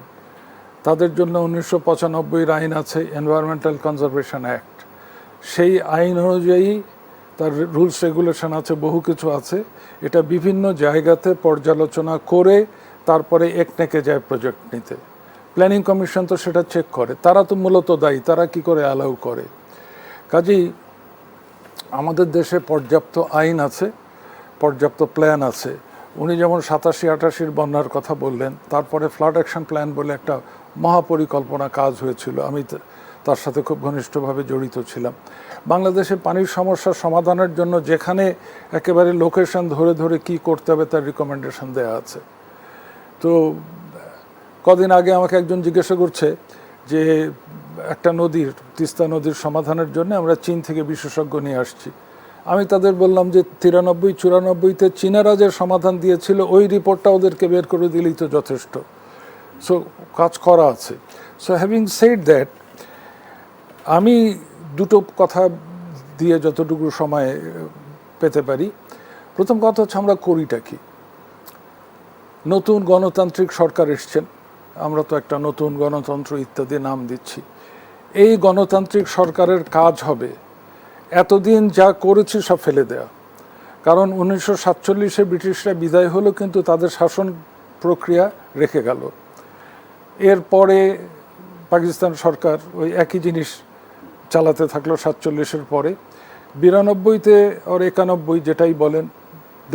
তাদের জন্য 1995 আইন আছে, এনভায়রনমেন্টাল কনজারভেশন অ্যাক্ট। সেই আইন অনুযায়ী তার রুলস রেগুলেশন আছে, বহু কিছু আছে। এটা বিভিন্ন জায়গাতে পর্যালোচনা করে তারপরে একনেকে যায় প্রজেক্ট নিতে। প্ল্যানিং কমিশন তো সেটা চেক করে, তারা তো মূলত দায়ী, তারা কি করে অ্যালাউ করে। কাজেই আমাদের দেশে পর্যাপ্ত আইন আছে, পর্যাপ্ত প্ল্যান আছে। উনি যেমন 87-88 বন্যার কথা বললেন, তারপরে ফ্লাড অ্যাকশন প্ল্যান বলে একটা মহাপরিকল্পনা কাজ হয়েছিল, আমি তার সাথে খুব ঘনিষ্ঠভাবে জড়িত ছিলাম। বাংলাদেশে পানির সমস্যার সমাধানের জন্য যেখানে একেবারে লোকেশন ধরে ধরে কি করতে হবে তার রিকমেন্ডেশন দেওয়া আছে। তো কদিন আগে আমাকে একজন জিজ্ঞাসা করছে যে একটা নদীর, তিস্তা নদীর সমাধানের জন্য আমরা চীন থেকে বিশেষজ্ঞ নিয়ে আসছি। আমি তাদের বললাম যে 93-94-তে চীনারা যে সমাধান দিয়েছিল ওই রিপোর্টটা ওদেরকে বের করে দিলেই তো যথেষ্ট। সো কাজ করা আছে। সো হ্যাভিং সেড দ্যাট, আমি দুটো কথা দিয়ে যতটুকু সময় পেতে পারি। প্রথম কথা হচ্ছে আমরা করিটা কি। নতুন গণতান্ত্রিক সরকার এসছেন, আমরা তো একটা নতুন গণতন্ত্র ইত্যাদি নাম দিচ্ছি। এই গণতান্ত্রিক সরকারের কাজ হবে এতদিন যা করেছি সব ফেলে দেয়া। কারণ 1947-এ ব্রিটিশরা বিদায় হলো, কিন্তু তাদের শাসন প্রক্রিয়া রেখে গেল। এরপরে পাকিস্তান সরকার ওই একই জিনিস চালাতে থাকলো 47-এর পরে। 92-তে আর 91 যেটাই বলেন,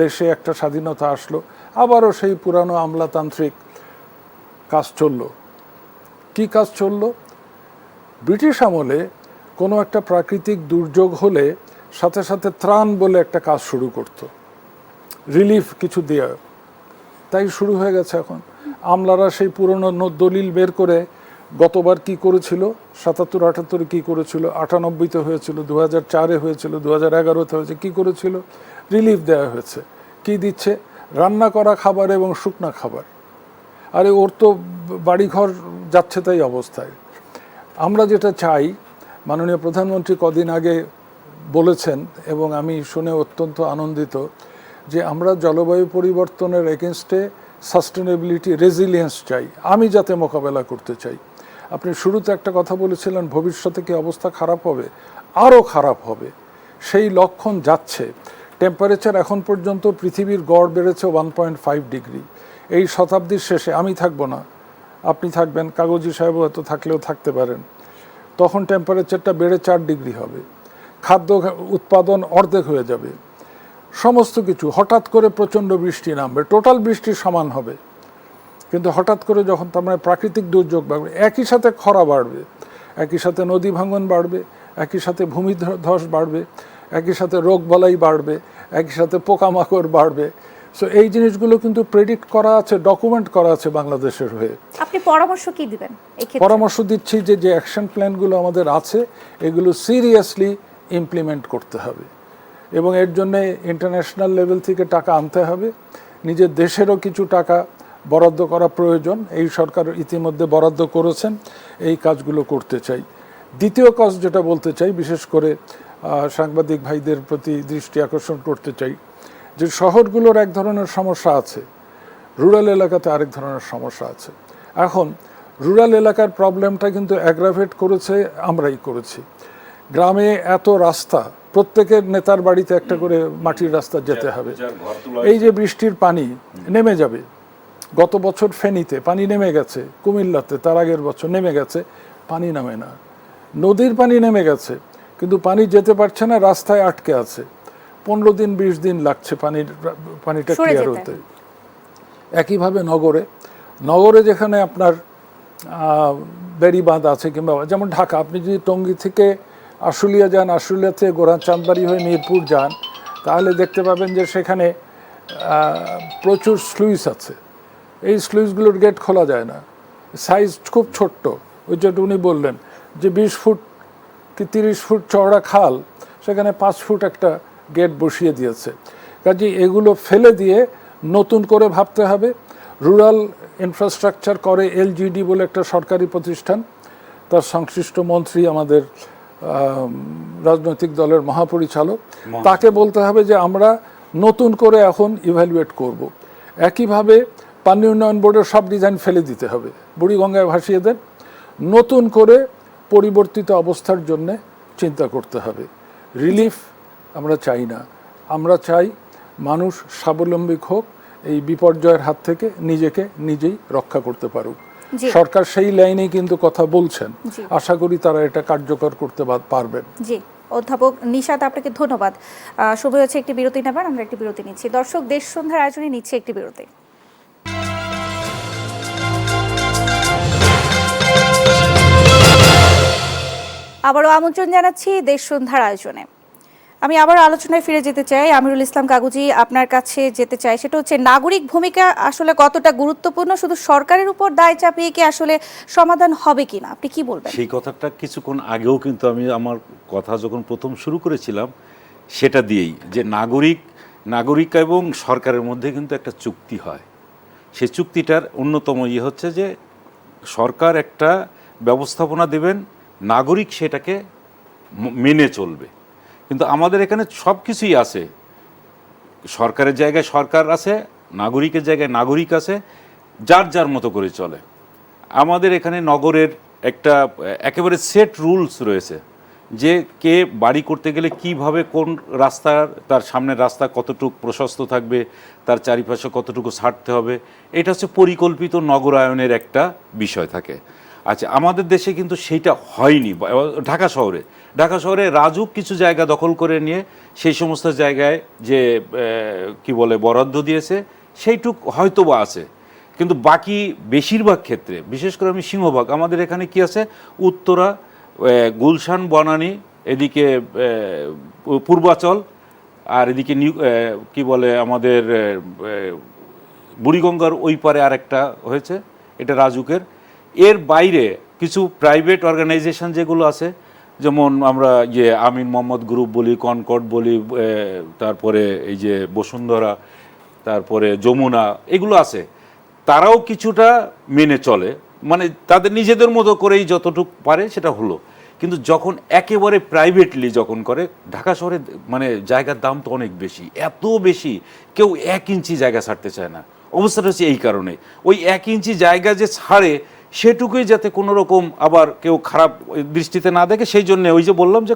দেশে একটা স্বাধীনতা আসলো, আবারও সেই পুরানো আমলাতান্ত্রিক কাজ চলল। কি কাজ চলল? ব্রিটিশ আমলে কোনো একটা প্রাকৃতিক দুর্যোগ হলে সাথে সাথে ত্রাণ বলে একটা কাজ শুরু করত, রিলিফ কিছু দেওয়া। তাই শুরু হয়ে গেছে এখন। আমলারা সেই পুরনো দলিল বের করে গতবার কি করেছিল, 77-78-এ কী করেছিল, 98-তে হয়েছিল, 2004-এ হয়েছিল, 2011-তে হয়েছে, কী করেছিল, রিলিফ দেওয়া হয়েছে। কি দিচ্ছে? রান্না করা খাবার এবং শুকনা খাবার। আরে ওর তো বাড়িঘর যাচ্ছে তাই অবস্থায়। আমরা যেটা চাই, মাননীয় প্রধানমন্ত্রী কদিন আগে বলেছেন এবং আমি শুনে অত্যন্ত আনন্দিত, যে আমরা জলবায়ু পরিবর্তনের এগেনস্টে সাস্টেনেবিলিটি, রেজিলিয়েন্স চাই, আমি যাতে মোকাবেলা করতে চাই। আপনি শুরুতে একটা কথা বলেছিলেন, ভবিষ্যতে কি অবস্থা খারাপ হবে? আরও খারাপ হবে, সেই লক্ষণ যাচ্ছে। টেম্পারেচার এখন পর্যন্ত পৃথিবীর গড় বেড়েছে 1.5 ডিগ্রি। এই শতাব্দীর শেষে আমি থাকবো না, আপনি থাকবেন, কাগজি সাহেব হয়তো থাকলেও থাকতে পারেন, তখন টেম্পারেচারটা বেড়ে 4 ডিগ্রি হবে। খাদ্য উৎপাদন অর্ধেক হয়ে যাবে। সমস্ত কিছু হঠাৎ করে প্রচণ্ড বৃষ্টি নামবে, টোটাল বৃষ্টির সমান হবে। কিন্তু হঠাৎ করে যখন তার মানে প্রাকৃতিক দুর্যোগ বাড়বে, একই সাথে খরা বাড়বে, একই সাথে নদী ভাঙন বাড়বে, একই সাথে ভূমিধস বাড়বে, একই সাথে রোগবালাই বাড়বে, একই সাথে পোকামাকড় বাড়বে। সো এই জিনিসগুলো কিন্তু প্রেডিক্ট করা আছে, ডকুমেন্ট করা আছে বাংলাদেশের হয়ে। আপনি পরামর্শ কি দিবেন এই ক্ষেত্রে? পরামর্শ দিচ্ছি যে অ্যাকশন প্ল্যানগুলো আমাদের আছে, এগুলো সিরিয়াসলি ইমপ্লিমেন্ট করতে হবে এবং এর জন্যে ইন্টারন্যাশনাল লেভেল থেকে টাকা আনতে হবে। নিজের দেশেরও কিছু টাকা বরাদ্দ করা প্রয়োজন, এই সরকার ইতিমধ্যে বরাদ্দ করেছেন, এই কাজগুলো করতে চাই। দ্বিতীয় কাজ যেটা বলতে চাই, বিশেষ করে সাংবাদিক ভাইদের প্রতি দৃষ্টি আকর্ষণ করতে চাই, যে শহরগুলোর এক ধরনের সমস্যা আছে, রুরাল এলাকাতে আরেক ধরনের সমস্যা আছে। এখন রুরাল এলাকার প্রবলেমটা কিন্তু অ্যাগ্রাভেট করেছে আমরাই করেছি। গ্রামে এত রাস্তা, প্রত্যেকের নেতার বাড়িতে একটা করে মাটির রাস্তা যেতে হবে। এই যে বৃষ্টির পানি নেমে যাবে, গত বছর ফেনীতে পানি নেমে গেছে, কুমিল্লাতে তার আগের বছর নেমে গেছে, পানি নামে না। নদীর পানি নেমে গেছে কিন্তু পানি যেতে পারছে না, রাস্তায় আটকে আছে। 15 দিন 20 দিন লাগছে পানিটা ক্লিয়ার হতে। একইভাবে নগরে যেখানে আপনার বেড়িবাঁধ আছে, কিংবা যেমন ঢাকা, আপনি যদি টঙ্গী থেকে আশুলিয়া যান, আশুলিয়া থেকে চাঁদবাড়ি হয়ে মিরপুর যান, তাহলে দেখতে পাবেন যে সেখানে প্রচুর স্লুইস আছে। এই স্লুইসগুলোর গেট খোলা যায় না, সাইজ খুব ছোট্ট। ওই যেটা উনি বললেন যে 20 ফুট কি 30 ফুট চওড়া খাল, সেখানে 5 ফুট একটা গেট বসিয়ে দিয়েছে। কাজে এগুলো ফেলে দিয়ে নতুন করে ভাবতে হবে। রুরাল ইনফ্রাস্ট্রাকচার করে এলজিডি বলে একটা সরকারি প্রতিষ্ঠান, তার সংশ্লিষ্ট মন্ত্রী আমাদের রাজনৈতিক দলের মহাপরিচালক, তাকে বলতে হবে যে আমরা নতুন করে এখন ইভ্যালুয়েট করব। একইভাবে পানি উন্নয়ন বোর্ডের সব ডিজাইন ফেলে দিতে হবে, বুড়িগঙ্গায় ভাসিয়ে দেন, নতুন করে পরিবর্তিত অবস্থার জন্য চিন্তা করতে হবে। রিলিফ আমরা চাই না, আমরা চাই মানুষ স্বাবলম্বী হোক, এই বিপর্যয়ের হাত থেকে নিজেকে নিজেই রক্ষা করতে পারুক। সরকার সেই লাইনেই কিন্তু কথা বলছেন, আশা করি তারা এটা কার্যকর করতে পারবেন। জি, অধ্যাপক নিশাত, আপনাকে ধন্যবাদ। সময় হচ্ছে একটি বিরতি নেবার, আমরা একটি বিরতি নিচ্ছি। দর্শক, দেশ সন্ধ্যার আয়োজনে নিচ্ছে একটি বিরতি। আবারও আমন্ত্রণ জানাচ্ছি দেশ সন্ধ্যার আয়োজনে। আমি আবার আলোচনায় ফিরে যেতে চাই। আমিরুল ইসলাম কাগুজি, আপনার কাছে যেতে চাই, সেটা হচ্ছে নাগরিক ভূমিকা আসলে কতটা গুরুত্বপূর্ণ, শুধু সরকারের উপর দায় চাপিয়ে কি আসলে সমাধান হবে কিনা, আপনি কি বলবেন? সেই কথাটা কিছুক্ষণ আগেও কিন্তু আমি আমার কথা যখন প্রথম শুরু করেছিলাম সেটা দিয়েই, যে নাগরিক এবং সরকারের মধ্যে কিন্তু একটা চুক্তি হয়। সেই চুক্তিটার অন্যতম হচ্ছে যে সরকার একটা ব্যবস্থাপনা দেবেন, নাগরিক সেটাকে মেনে চলবে। কিন্তু আমাদের এখানে সব কিছুই আছে, সরকারের জায়গায় সরকার আছে, নাগরিকের জায়গায় নাগরিক আছে, যার যার মতো করে চলে। আমাদের এখানে নগরের একটা একেবারে সেট রুলস রয়েছে, যে কে বাড়ি করতে গেলে কিভাবে কোন রাস্তার, তার সামনের রাস্তা কতটুকু প্রশস্ত থাকবে, তার চারিপাশে কতটুকু ছাড়তে হবে, এটা হচ্ছে পরিকল্পিত নগরায়নের একটা বিষয় থাকে। আচ্ছা, আমাদের দেশে কিন্তু সেইটা হয়নি। ঢাকা শহরে রাজুক কিছু জায়গা দখল করে নিয়ে সেই সমস্ত জায়গায় যে কি বলে বরাদ্দ দিয়েছে, সেইটুক হয়তো বা আছে, কিন্তু বাকি বেশিরভাগ ক্ষেত্রে, বিশেষ করে আমি সিংহভাগ, আমাদের এখানে কি আছে, উত্তরা, গুলশান, বনানী, এদিকে পূর্বাচল, আর এদিকে কি বলে আমাদের বুড়িগঙ্গার ওই পারে আরেকটা হয়েছে, এটা রাজুকের। এর বাইরে কিছু প্রাইভেট অর্গানাইজেশন যেগুলো আছে, যেমন আমরা আমিন মোহাম্মদ গ্রুপ বলি, কনকর্ড বলি, তারপরে এই যে বসুন্ধরা, তারপরে যমুনা, এগুলো আছে, তারাও কিছুটা মেনে চলে, মানে তাদের নিজেদের মতো করেই যতটুকু পারে সেটা হলো। কিন্তু যখন একেবারে প্রাইভেটলি যখন করে, ঢাকা শহরে মানে জায়গার দাম তো অনেক বেশি, এত বেশি, কেউ 1 ইঞ্চি জায়গা ছাড়তে চায় না। অবস্থাটা হচ্ছে এই কারণে, ওই 1 ইঞ্চি জায়গা যে ছাড়ে সেটুকুই যাতে কোনো রকম আবার কেউ খারাপ দৃষ্টিতে না দেখে, সেই জন্য ওই যে বললাম যে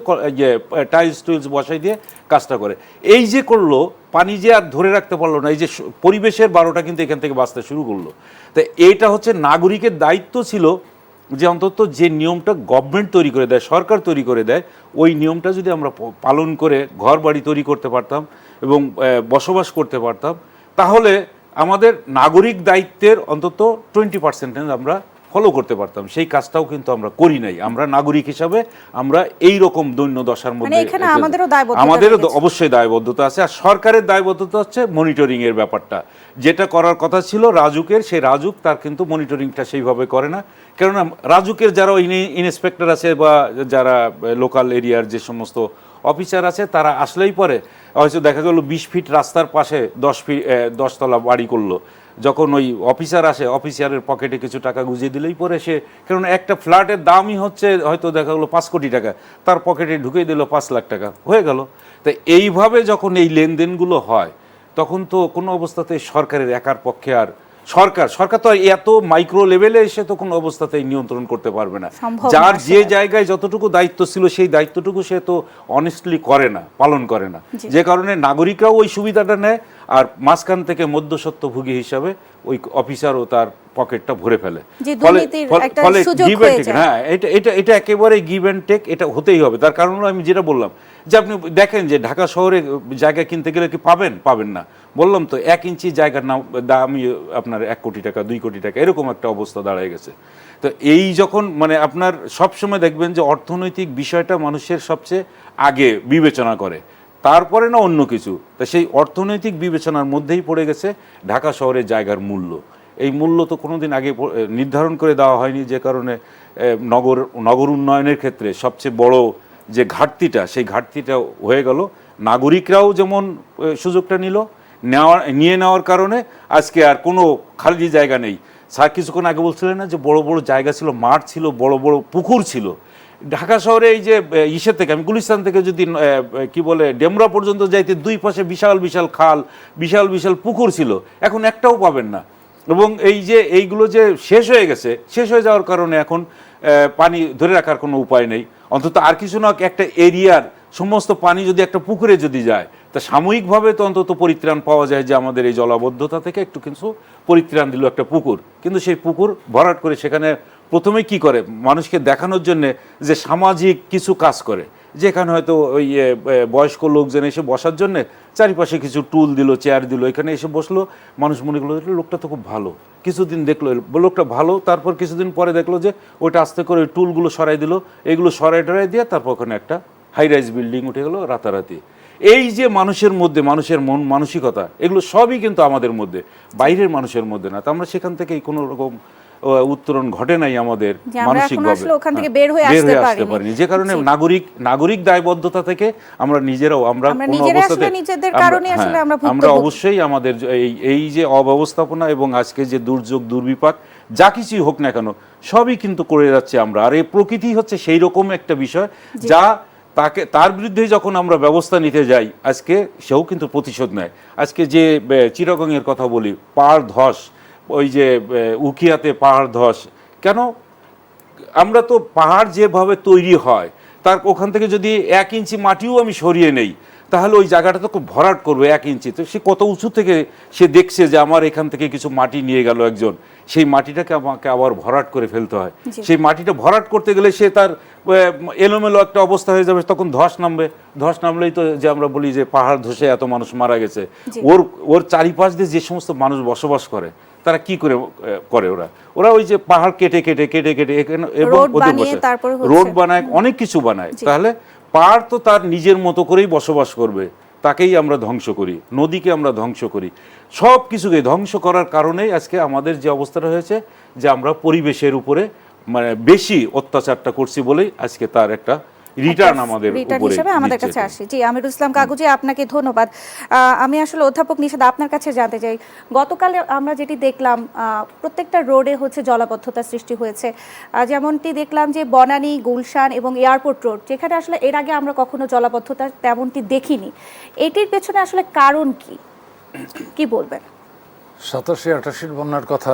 টাইলস টুইলস বসাই দিয়ে কাজটা করে। এই যে করলো, পানি যে আর ধরে রাখতে পারলো না, এই যে পরিবেশের 12টা কিন্তু এখান থেকে বাঁচতে শুরু করলো। তো এইটা হচ্ছে নাগরিকের দায়িত্ব ছিল যে অন্তত যে নিয়মটা গভর্নমেন্ট তৈরি করে দেয়, সরকার তৈরি করে দেয়, ওই নিয়মটা যদি আমরা পালন করে ঘর বাড়ি তৈরি করতে পারতাম এবং বসবাস করতে পারতাম, তাহলে আমাদের নাগরিক দায়িত্বের অন্তত 20% আমরা ফলো করতে পারতাম। সেই কাজটাও কিন্তু আমরা করি নাই। আমরা নাগরিক হিসাবে আমরা এই রকম দৈন্য দশার মধ্যে, আমাদেরও অবশ্যই দায়বদ্ধতা আছে। আর সরকারের দায়বদ্ধতা হচ্ছে মনিটরিং এর ব্যাপারটা, যেটা করার কথা ছিল রাজুকের, সেই রাজুক তার কিন্তু মনিটরিংটা সেইভাবে করে না। কেননা রাজুকের যারা ইন্সপেক্টর আছে বা যারা লোকাল এরিয়ার যে সমস্ত অফিসার আছে, তারা আসলেই পরে হয়তো দেখা গেল 20 ফিট রাস্তার পাশে 10 তলা বাড়ি করলো। যখন ওই অফিসার আসে, অফিসারের পকেটে কিছু টাকা গুঁজিয়ে দিলেই পরে সে, কারণ একটা ফ্ল্যাটের দামই হচ্ছে হয়তো দেখা গেলো 5 কোটি টাকা, তার পকেটে ঢুকিয়ে দিল 5 লাখ টাকা, হয়ে গেল। তো এইভাবে যখন এই লেনদেনগুলো হয়, তখন তো কোনো অবস্থাতে সরকারের একার পক্ষে আর সরকার তো আর এত মাইক্রো লেভেলে এসে তো কোনো অবস্থাতেই নিয়ন্ত্রণ করতে পারবে না। সম্ভব না যার যে আসলে। জায়গায় যতটুকু দায়িত্ব ছিল সেই দায়িত্বটুকু সে তো অনেস্টলি করে না, পালন করে না, জি। যে কারণে নাগরিকরাও ওই সুবিধাটা নেয়, আর মাঝখান থেকে মধ্যস্বত্বভোগী হিসাবে ওই অফিসারও তার পকেটটা ভরে ফেলে। যে দুর্নীতির একটা সুযোগ give and হয়ে take, যায়। হ্যাঁ, এটা একেবারে গিভ অ্যান্ড টেক, এটা হতেই হবে। তার কারণ হলো আমি যেটা বললাম যে আপনি দেখেন যে ঢাকা শহরে জায়গা কিনতে গেলে কি পাবেন না, বললাম তো 1 ইঞ্চি জায়গার দামই আপনার 1 কোটি টাকা 2 কোটি টাকা এরকম একটা অবস্থা দাঁড়ায় গেছে। তো এই যখন মানে আপনার সবসময় দেখবেন যে অর্থনৈতিক বিষয়টা মানুষের সবচেয়ে আগে বিবেচনা করে, তারপরে না অন্য কিছু। তা সেই অর্থনৈতিক বিবেচনার মধ্যেই পড়ে গেছে ঢাকা শহরের জায়গার মূল্য। এই মূল্য তো কোনোদিন আগে নির্ধারণ করে দেওয়া হয়নি, যে কারণে নগর উন্নয়নের ক্ষেত্রে সবচেয়ে বড় যে ঘাটতিটা, সেই ঘাটতিটা হয়ে গেল। নাগরিকরাও যেমন সুযোগটা নিয়ে নেওয়ার কারণে আজকে আর কোনো খালি জায়গা নেই। স্যার কিছুক্ষণ আগে বলছিলেন না যে বড় বড় জায়গা ছিল, মাঠ ছিল, বড় বড় পুকুর ছিল। ঢাকা শহরে এই যে ইসের থেকে আমি গুলিস্তান থেকে যদি কি বলে ডেমরা পর্যন্ত যাইতে 2 পাশে বিশাল বিশাল খাল, বিশাল বিশাল পুকুর ছিল, এখন একটাও পাবেন না। এবং এই যে এইগুলো যে শেষ হয়ে যাওয়ার কারণে এখন পানি ধরে রাখার কোনো উপায় নেই। অন্তত আর কিছু না, একটা এরিয়ার সমস্ত পানি যদি একটা পুকুরে যদি যায়, তা সাময়িকভাবে তো অন্তত পরিত্রাণ পাওয়া যায় যে আমাদের এই জলাবদ্ধতা থেকে একটু কিছু পরিত্রাণ দিল একটা পুকুর। কিন্তু সেই পুকুর ভরাট করে সেখানে প্রথমে কি করে মানুষকে দেখানোর জন্য যে সামাজিক কিছু কাজ করে, যেখানে হয়তো ওই বয়স্ক লোকজন এসে বসার জন্য চারিপাশে কিছু টুল দিল, চেয়ার দিল, এখানে এসে বসলো, মানুষ মনে করলো লোকটা তো খুব ভালো। কিছুদিন দেখলো লোকটা ভালো, তারপর কিছুদিন পরে দেখলো যে ওইটা আস্তে করে ওই টুলগুলো সরাই দিল, এগুলো সরাই টরাই দিয়ে তারপর ওখানে একটা হাই রাইজ বিল্ডিং উঠে গেলো রাতারাতি। এই যে মানুষের মধ্যে মানুষের মন মানসিকতা, এগুলো সবই কিন্তু আমাদের মধ্যে, বাইরের মানুষের মধ্যে না। তো আমরা সেখান থেকেই কোনো রকম উত্তরণ ঘটে নাই আমাদের মানসিকভাবে, ওখান থেকে বের হয়ে আসতে পারিনি, যে কারণে নাগরিক দায়বদ্ধতা থেকে আমরা নিজেরাও আমরা কোনো অবস্থাতে আমরা অবশ্যই আমাদের এই যে অব্যবস্থাপনা এবং আজকে যে দুর্যোগ দুর্বিপাক যা কিছুই হোক না কেন সবই কিন্তু করে যাচ্ছে আমরা। আর এই প্রকৃতি হচ্ছে সেই রকম একটা বিষয় যা তার বিরুদ্ধে যখন আমরা ব্যবস্থা নিতে যাই, আজকে সেও কিন্তু প্রতিশোধ নেয়। আজকে যে চিটাগংয়ের কথা বলি, পাহাড় ধস, ওই যে উখিয়াতে পাহাড় ধস, কেন? আমরা তো পাহাড় যেভাবে তৈরি হয় তার ওখান থেকে যদি 1 ইঞ্চি মাটিও আমি সরিয়ে নেই, তাহলে ওই জায়গাটা তো খুব ভরাট করবে 1 ইঞ্চি। তো সে কত উঁচু থেকে সে দেখছে যে আমার এখান থেকে কিছু মাটি নিয়ে গেল একজন, সেই মাটিটাকে আমাকে আবার ভরাট করে ফেলতে হয়। সেই মাটিটা ভরাট করতে গেলে সে তার এলোমেলো একটা অবস্থা হয়ে যাবে, তখন ধস নামলেই তো যে আমরা বলি যে পাহাড় ধসে এত মানুষ মারা গেছে। ওর চারিপাশ দিয়ে যে সমস্ত মানুষ বসবাস করে তারা কি করে ওরা ওই যে পাহাড় কেটে এবং রোড বানায়, অনেক কিছু বানায়। তাহলে পাহাড় তো তার নিজের মতো করেই বসবাস করবে, তাকেই আমরা ধ্বংস করি, নদীকে আমরা ধ্বংস করি, সব কিছুকে ধ্বংস করার কারণেই আজকে আমাদের যে অবস্থাটা হয়েছে যে আমরা পরিবেশের উপরে মানে বেশি অত্যাচারটা করছি বলেই আজকে তার একটা রিটার্ন আমাদের হিসেবে আমাদের কাছে আসে। জি, আমিরুল ইসলাম কাগুজি, আপনাকে ধন্যবাদ। আমি আসলে অধ্যাপক নিশাদ আপনার কাছে জানতে চাই, গতকাল আমরা যেটি দেখলাম প্রত্যেকটা রোডে হচ্ছে জলাবদ্ধতা সৃষ্টি হয়েছে। যেমনটি দেখলাম যে বনানী, গুলশান এবং এয়ারপোর্ট রোড, যেখানে আসলে এর আগে আমরা কখনো জলাবদ্ধতা তেমনটি দেখিনি, এটির পেছনে আসলে কারণ কি বলবেন? 87-88 বন্যার কথা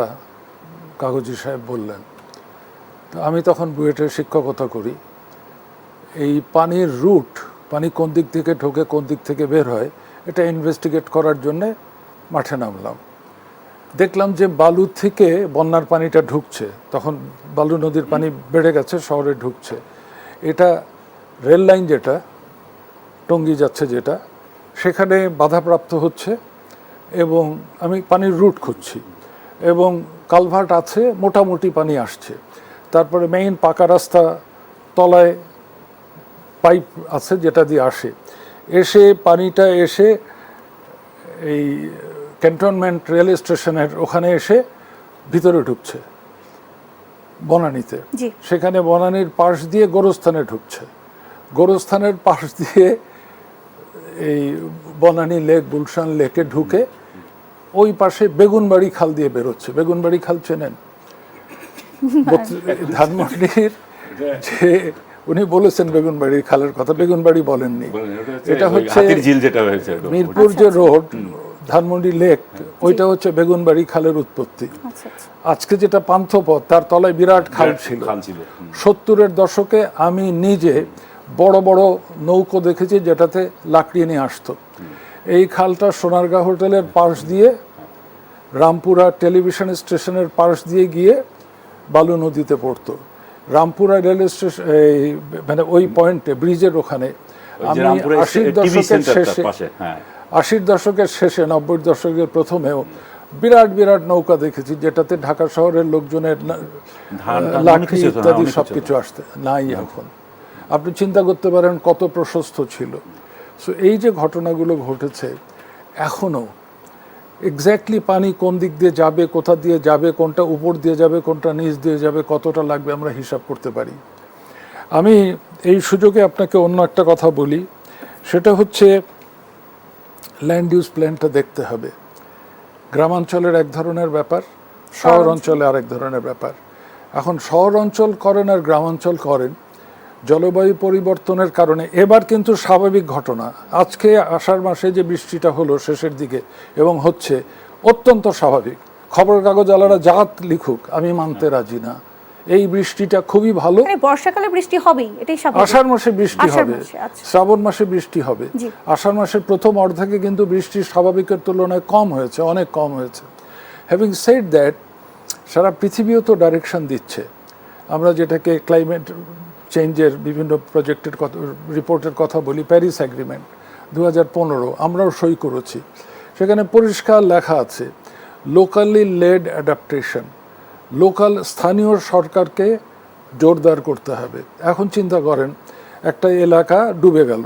কাগজি সাহেব বললেন, তো আমি তখন বুয়েটে শিক্ষকতা করি। এই পানির রুট, পানি কোন দিক থেকে ঢোকে কোন দিক থেকে বের হয়, এটা ইনভেস্টিগেট করার জন্যে মাঠে নামলাম। দেখলাম যে বালু থেকে বন্যার পানিটা ঢুকছে, তখন বালু নদীর পানি বেড়ে গেছে, শহরে ঢুকছে। এটা রেল লাইন যেটা টঙ্গী যাচ্ছে যেটা, সেখানে বাধাপ্রাপ্ত হচ্ছে এবং আমি পানির রুট খুঁজছি এবং কালভার্ট আছে, মোটামুটি পানি আসছে। তারপরে মেইন পাকা রাস্তা, তলায় পাইপ আছে যেটা দিয়ে এসে পানিটা এসে এই ক্যান্টনমেন্ট রেল স্টেশনের ওখানে এসে ভিতরে ঢুকছে বনানীতে। সেখানে বনানীর পাশ দিয়ে গোরস্থানে ঢুকছে, গোরস্থানের পাশ দিয়ে এই বনানী লেক, গুলশান লেকে ঢুকে ওই পাশে বেগুনবাড়ি খাল দিয়ে বেরোচ্ছে। বেগুনবাড়ি খাল চেনেন? ধানমন্ডির যে উনি বলেছেন বেগুনবাড়ির খালের কথা, বেগুনবাড়ি বলেননি। এটা হচ্ছে মিরপুর যে রোড ধানমন্ডি লেক, ওইটা হচ্ছে বেগুনবাড়ি খালের উৎপত্তি। আচ্ছা আচ্ছা। আজকে যেটা পান্থপথ, তার তলায় বিরাট খাল ছিল। 70-এর দশকে আমি নিজে বড় বড় নৌকো দেখেছি যেটাতে লাকড়ি নিয়ে আসতো। এই খালটা সোনারগাঁ হোটেলের পাশ দিয়ে, রামপুরা টেলিভিশন স্টেশনের পাশ দিয়ে গিয়ে বালু নদীতে পড়তো। রামপুরা রেল স্টেশন মানে ওই পয়েন্টে, ব্রিজের ওখানে আমি 80-র দশকের শেষে, 80-র দশকের শেষে 90-র দশকের প্রথমেও বিরাট বিরাট নৌকা দেখেছি, যেটাতে ঢাকা শহরের লোকজনের লাকড়ি ইত্যাদি সবকিছু আসতে নাই। এখন আপনি চিন্তা করতে পারেন কত প্রশস্ত ছিল। সো এই যে ঘটনাগুলো ঘটেছে, এখনো এক্স্যাক্টলি পানি কোন দিক দিয়ে যাবে, কোথা দিয়ে যাবে, কোনটা উপর দিয়ে যাবে, কোনটা নিচ দিয়ে যাবে, কতটা লাগবে, আমরা হিসাব করতে পারি। আমি এই সুযোগে আপনাকে অন্য একটা কথা বলি, সেটা হচ্ছে ল্যান্ড ইউজ প্ল্যানটা দেখতে হবে। গ্রামাঞ্চলের এক ধরনের ব্যাপার, শহর অঞ্চলে আরেক ধরনের ব্যাপার। এখন শহর অঞ্চল করেন আর গ্রামাঞ্চল করেন, জলবায়ু পরিবর্তনের কারণে এবার কিন্তু স্বাভাবিক ঘটনা। আজকে আষাঢ় মাসে যে বৃষ্টিটা হলো শেষের দিকে এবং হচ্ছে, অত্যন্ত স্বাভাবিক। খবরের কাগজ আলারা জাত লিখুক, আমি মানতে রাজি না। এই বৃষ্টিটা খুবই ভালো। বর্ষাকালে বৃষ্টি হবেই, এটাই স্বাভাবিক। আষাঢ় মাসে বৃষ্টি হবে, শ্রাবণ মাসে বৃষ্টি হবে। আষাঢ় মাসের প্রথম অর্ধেকে কিন্তু বৃষ্টি স্বাভাবিকের তুলনায় কম হয়েছে, অনেক কম হয়েছে। হ্যাভিং সেড দ্যাট, সারা পৃথিবীও তো ডাইরেকশন দিচ্ছে। আমরা যেটাকে ক্লাইমেট চেঞ্জের বিভিন্ন প্রজেক্টের কথা, রিপোর্টের কথা বলি, প্যারিস অ্যাগ্রিমেন্ট 2015 আমরাও সই করেছি। সেখানে পরিষ্কার লেখা আছে লোকালি লেড অ্যাডাপ্টেশন, লোকাল স্থানীয় সরকারকে জোরদার করতে হবে। এখন চিন্তা করেন, একটা এলাকা ডুবে গেল,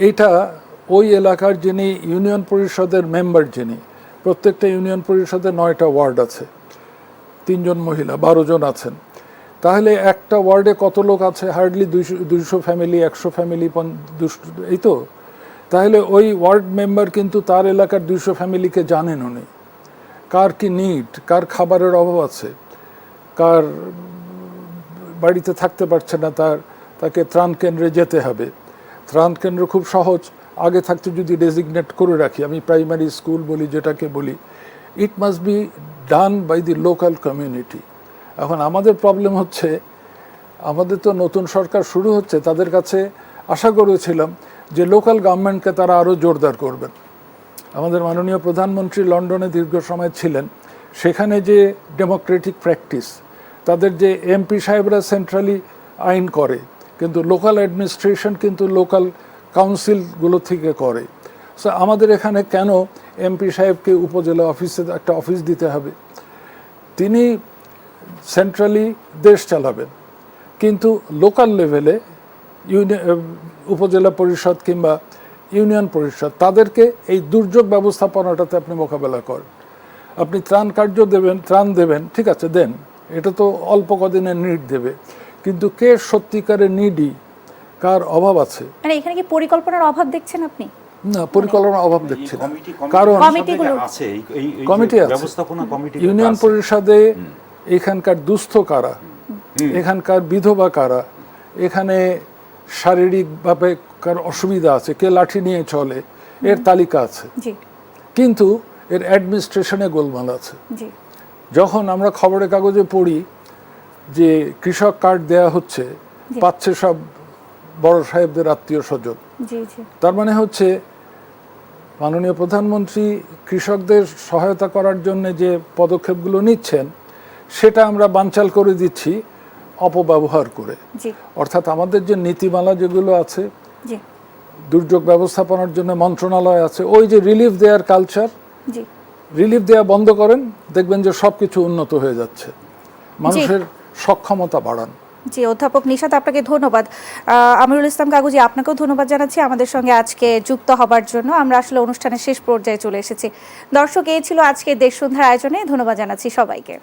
এইটা ওই এলাকার যিনি ইউনিয়ন পরিষদের মেম্বার, যিনি, প্রত্যেকটা ইউনিয়ন পরিষদে 9টা ওয়ার্ড আছে, 3 জন মহিলা, 12 জন আছেন। তাহলে একটা ওয়ার্ডে কত লোক আছে? হার্ডলি 200 ফ্যামিলি, 100 ফ্যামিলি, এই তো। তাহলে ওই ওয়ার্ড মেম্বার কিন্তু তার এলাকার 200 ফ্যামিলিকে জানেন উনি, কার কি নিড, কার খাবারের অভাব আছে, কার বাড়িতে থাকতে পারছে না, তাকে ত্রাণ কেন্দ্রে যেতে হবে। ত্রাণ কেন্দ্র খুব সহজ, আগে থাকতে যদি ডেজিগনেট করে রাখি, আমি প্রাইমারি স্কুল বলি যেটাকে বলি, it must be done by the local community. এখন আমাদের প্রবলেম হচ্ছে, আমাদের তো নতুন সরকার শুরু হচ্ছে, তাদের কাছে আশা করেছিলাম যে লোকাল গভর্নমেন্টকে তারা আরও জোরদার করবেন। আমাদের মাননীয় প্রধানমন্ত্রী লন্ডনে দীর্ঘ সময় ছিলেন, সেখানে যে ডেমোক্রেটিক প্র্যাকটিস, তাদের যে এমপি সাহেবরা সেন্ট্রালি আইন করে, কিন্তু লোকাল অ্যাডমিনিস্ট্রেশন কিন্তু লোকাল কাউন্সিলগুলো থেকে করে। সো আমাদের এখানে কেন এমপি সাহেবকে উপজেলা অফিসে একটা অফিস দিতে হবে? তিনি সেন্ট্রালি দেশ চালাবেন, কিন্তু লোকাল লেভেলে উপজেলা পরিষদ কিংবা ইউনিয়ন পরিষদ, তাদেরকে এই দুর্যোগ ব্যবস্থাপনাটাতে আপনি মোকাবেলা করেন। আপনি ত্রাণ কার্য দেবেন, ত্রাণ দেবেন, ঠিক আছে দেন, এটা তো অল্প কদিনের নিড দেবে, কিন্তু কে সত্যিকারের নিডি, কার অভাব আছে? মানে এখানে কি পরিকল্পনার অভাব দেখছেন আপনি? না, পরিকল্পনার অভাব দেখছি না, কারণ কমিটি আছে, ইউনিয়ন পরিষদে এখানকার দুস্থ কারা, এখানকার বিধবা কারা, এখানে শারীরিকভাবে কার অসুবিধা আছে, কে লাঠি নিয়ে চলে, এর তালিকা আছে, কিন্তু এর অ্যাডমিনিস্ট্রেশনে গোলমাল আছে। যখন আমরা খবরের কাগজে পড়ি যে কৃষক কার্ড দেয়া হচ্ছে, পাচ্ছে সব বড় সাহেবদের আত্মীয় স্বজন, তার মানে হচ্ছে মাননীয় প্রধানমন্ত্রী কৃষকদের সহায়তা করার জন্য যে পদক্ষেপগুলো নিচ্ছেন, সেটা আমরা বানচাল করে দিচ্ছি অপব্যবহার করে। অর্থাৎ আমাদের যে নীতিমালা যেগুলো আছে, দুর্যোগ ব্যবস্থাপনার জন্য মন্ত্রণালয় আছে, ওই যে রিলিফ দেওয়ার কালচার, রিলিফ দেওয়া বন্ধ করেন, দেখবেন যে সবকিছু উন্নত হয়ে যাচ্ছে। মানুষের সক্ষমতা বাড়ান। জি, অধ্যাপক নিশাত, আপনাকে ধন্যবাদ। আমিরুল ইসলাম কাগুজি, আপনাকেও ধন্যবাদ জানাচ্ছি আমাদের সঙ্গে আজকে যুক্ত হবার জন্য। আমরা আসলে অনুষ্ঠানের শেষ পর্যায়ে চলে এসেছি। দর্শক, এই ছিল আজকে দেশ সন্ধ্যার আয়োজনে। ধন্যবাদ জানাচ্ছি সবাইকে।